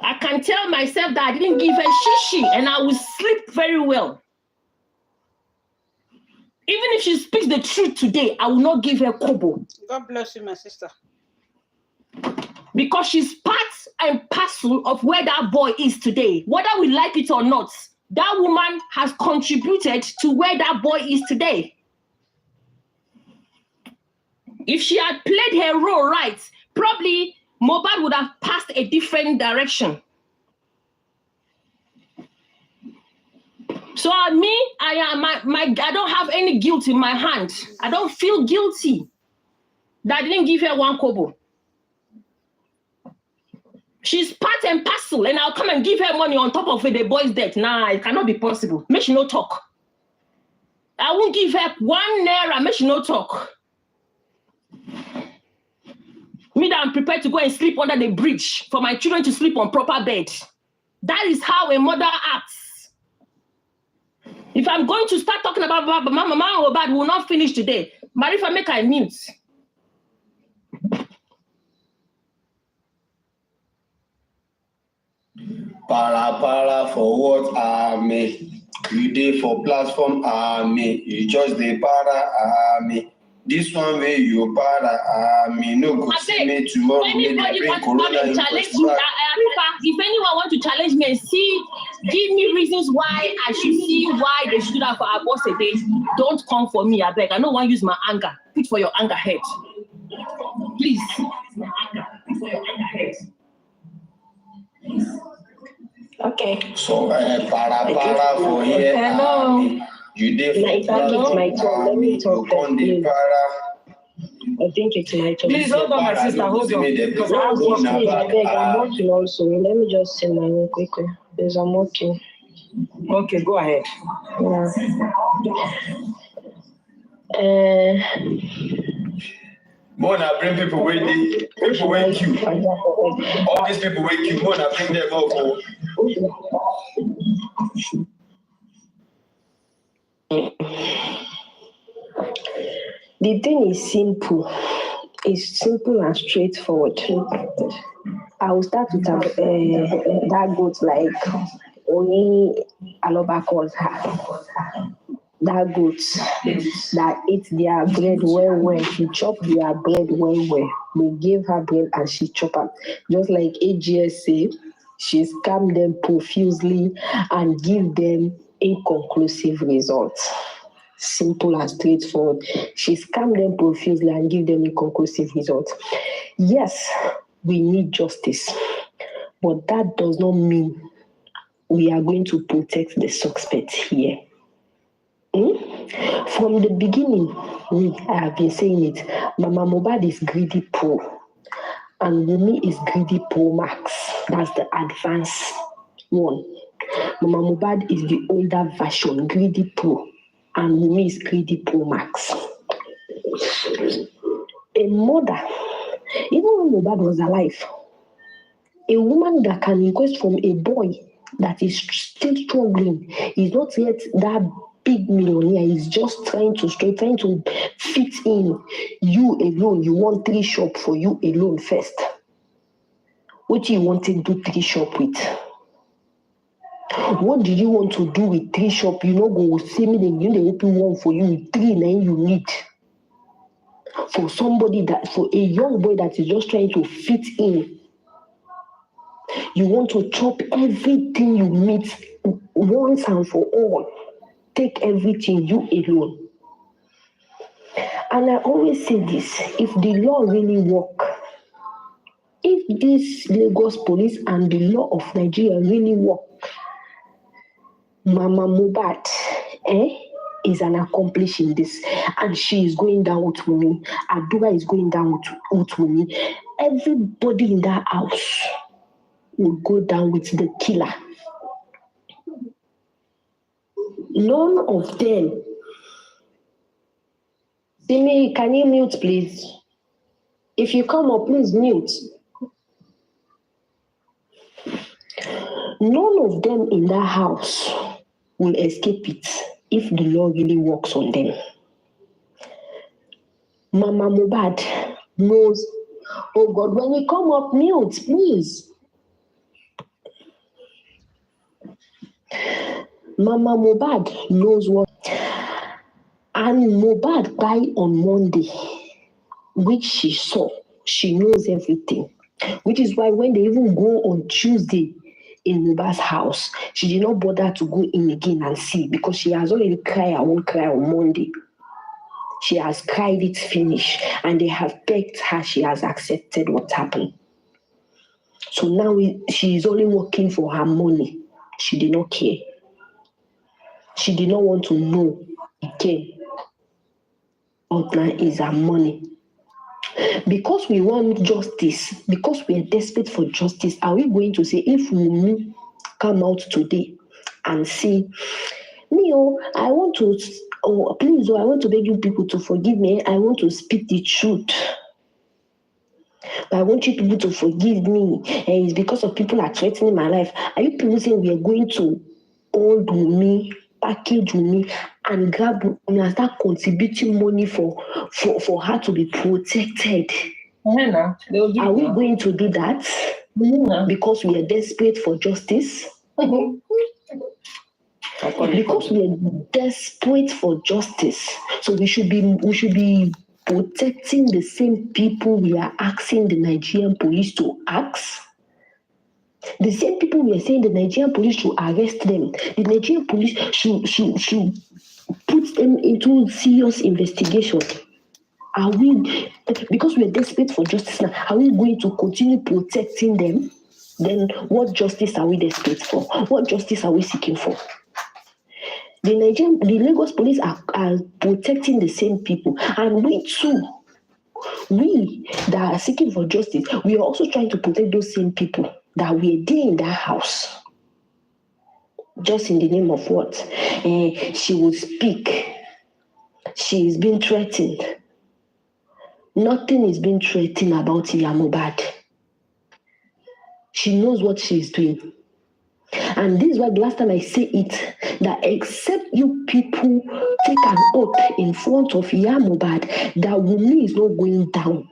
I can tell myself that I didn't give her shishi and I will sleep very well. Even if she speaks the truth today, I will not give her kobo. God bless you, my sister. Because she's part and parcel of where that boy is today. Whether we like it or not, that woman has contributed to where that boy is today. If she had played her role right, probably Mohbad would have passed a different direction. So me, I don't have any guilt in my hand. I don't feel guilty that I didn't give her 1 kobo. She's part and parcel, and I'll come and give her money on top of the boy's death. Nah, it cannot be possible. Make she no talk. I won't give her 1 naira. Make she no talk. Me that I'm prepared to go and sleep under the bridge for my children to sleep on proper bed. That is how a mother acts. If I'm going to start talking about Mama Mohbad, will not finish today. Arifa, make I mute. Para for what? Army. You dey for platform army. You just dey para army. This one way you para army. No go see me tomorrow. Anybody want to come and challenge me? If anyone want to challenge me and see, give me reasons why I should see why they should do that for our boss a day. Don't come for me, I beg. I don't want to use my anger. Put for your anger head. Please. Okay. So para for here. Hello. You dey for Let me talk. I think it's my turn. Please hold on, my sister. Hold on. Because I'm working also. Let me just say my own quickly. Because I'm working. Okay, go ahead. Mona, bring people with you. People with you. All these people with you. Mona, bring them up. The thing is simple. It's simple and straightforward. I will start with that goat like only Aloba calls her. That goat that ate their bread well. She chopped their bread well. They gave her bread and she chopped it. Just like AGS say, she scammed them profusely and give them inconclusive results. Simple and straightforward. She scammed them profusely and give them inconclusive results. Yes, we need justice, but that does not mean we are going to protect the suspect here. From the beginning, I have been saying it. Mama Mohbad is greedy pro, and Wummi is greedy pro max. That's the advanced one. Mama Mohbad is the older version, Greedy Pro, and Wummi is Greedy Pro Max. A mother, even when Mohbad was alive, a woman that can request from a boy that is still struggling, is not yet that big millionaire, he's just trying to fit in. You alone, you want 3 shop for you alone first. What do you want to do 3 shop with? What do you want to do with 3 shop? You know, go see me, then you open one for you, 3 9 you need. For somebody for a young boy that is just trying to fit in, you want to chop everything you meet once and for all. Take everything you alone. And I always say this, if the law really work, if this Lagos police and the law of Nigeria really work, Mama Mohbad is an accomplice in this, and she is going down with Wummi. Adura is going down with Wummi. Everybody in that house will go down with the killer. None of them. Simi, can you mute, please? If you come up, please mute. None of them in that house will escape it if the law really works on them. Mama Mohbad knows. Oh God, when you come up, mute, please. Mama Mohbad knows what. And Mohbad died on Monday, which she saw. She knows everything. Which is why when they even go on Tuesday in Mohbad's house, she did not bother to go in again and see, because she has already cried her own cry on Monday. She has cried it finished, and they have begged her. She has accepted what happened. So now she is only working for her money. She did not care. She did not want to know again. Out now is her money. Because we want justice, because we are desperate for justice, are we going to say, if Wummi come out today and say, Neo, I want to, please, I want to beg you people to forgive me. I want to speak the truth. But I want you people to forgive me. And it's because of people are threatening my life. Are you people saying we are going to hold Wummi, package Wummi, and grab Wummi and start contributing money for her to be protected? Are we going to do that? Because we are desperate for justice? Because we are desperate for justice. So we should be protecting the same people we are asking the Nigerian police to ask. The same people we are saying the Nigerian police should arrest them. The Nigerian police should put them into serious investigation. Are we, because we are desperate for justice now, are we going to continue protecting them? Then what justice are we desperate for? What justice are we seeking for? The Lagos police are protecting the same people, and we too, we that are seeking for justice, we are also trying to protect those same people that we are there in that house. Just in the name of what? She will speak. She is being threatened. Nothing is being threatened about Mohbad. She knows what she is doing. And this is why the last time I say it, that except you people take an oath in front of Mohbad that Wummi is not going down,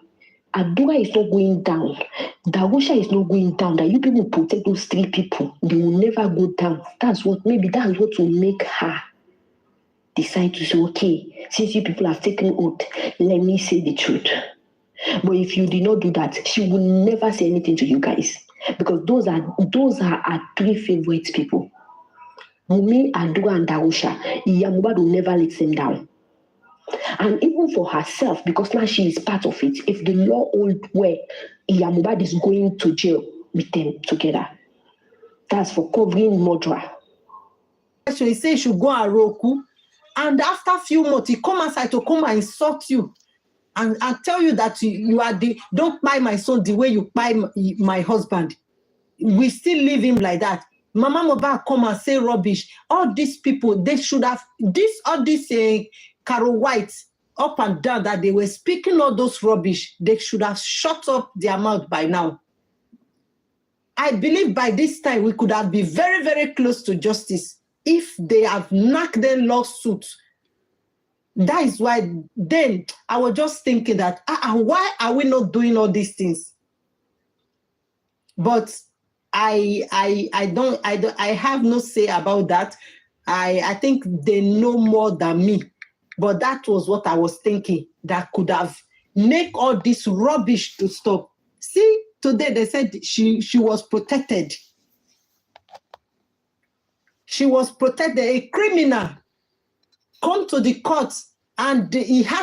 Adura is not going down, Darusha is not going down, that you people protect those 3 people, they will never go down. That's what will make her decide to say, okay, since you people have taken oath, let me say the truth. But if you did not do that, she will never say anything to you guys. Because those are our 3 favorite people. Wummi, Adura, and Darusha. Mohbad will never let them down. And even for herself, because now she is part of it, if the law hold well, Mohbad is going to jail with them together. That's for covering murderer. So he says you should go and Roku, and after a few months, he come outside to come and insult you. And tell you that you are don't buy my son the way you buy my husband. We still leave him like that. Mama Mohbad come and say rubbish. All these people, they should have all this Carol White up and down that they were speaking all those rubbish. They should have shut up their mouth by now. I believe by this time we could have been very, very close to justice if they have knocked their lawsuit. That is why then I was just thinking that why are we not doing all these things? But I have no say about that. I think they know more than me. But that was what I was thinking that could have made all this rubbish to stop. See, today they said she was protected. She was protected. A criminal come to the court and he had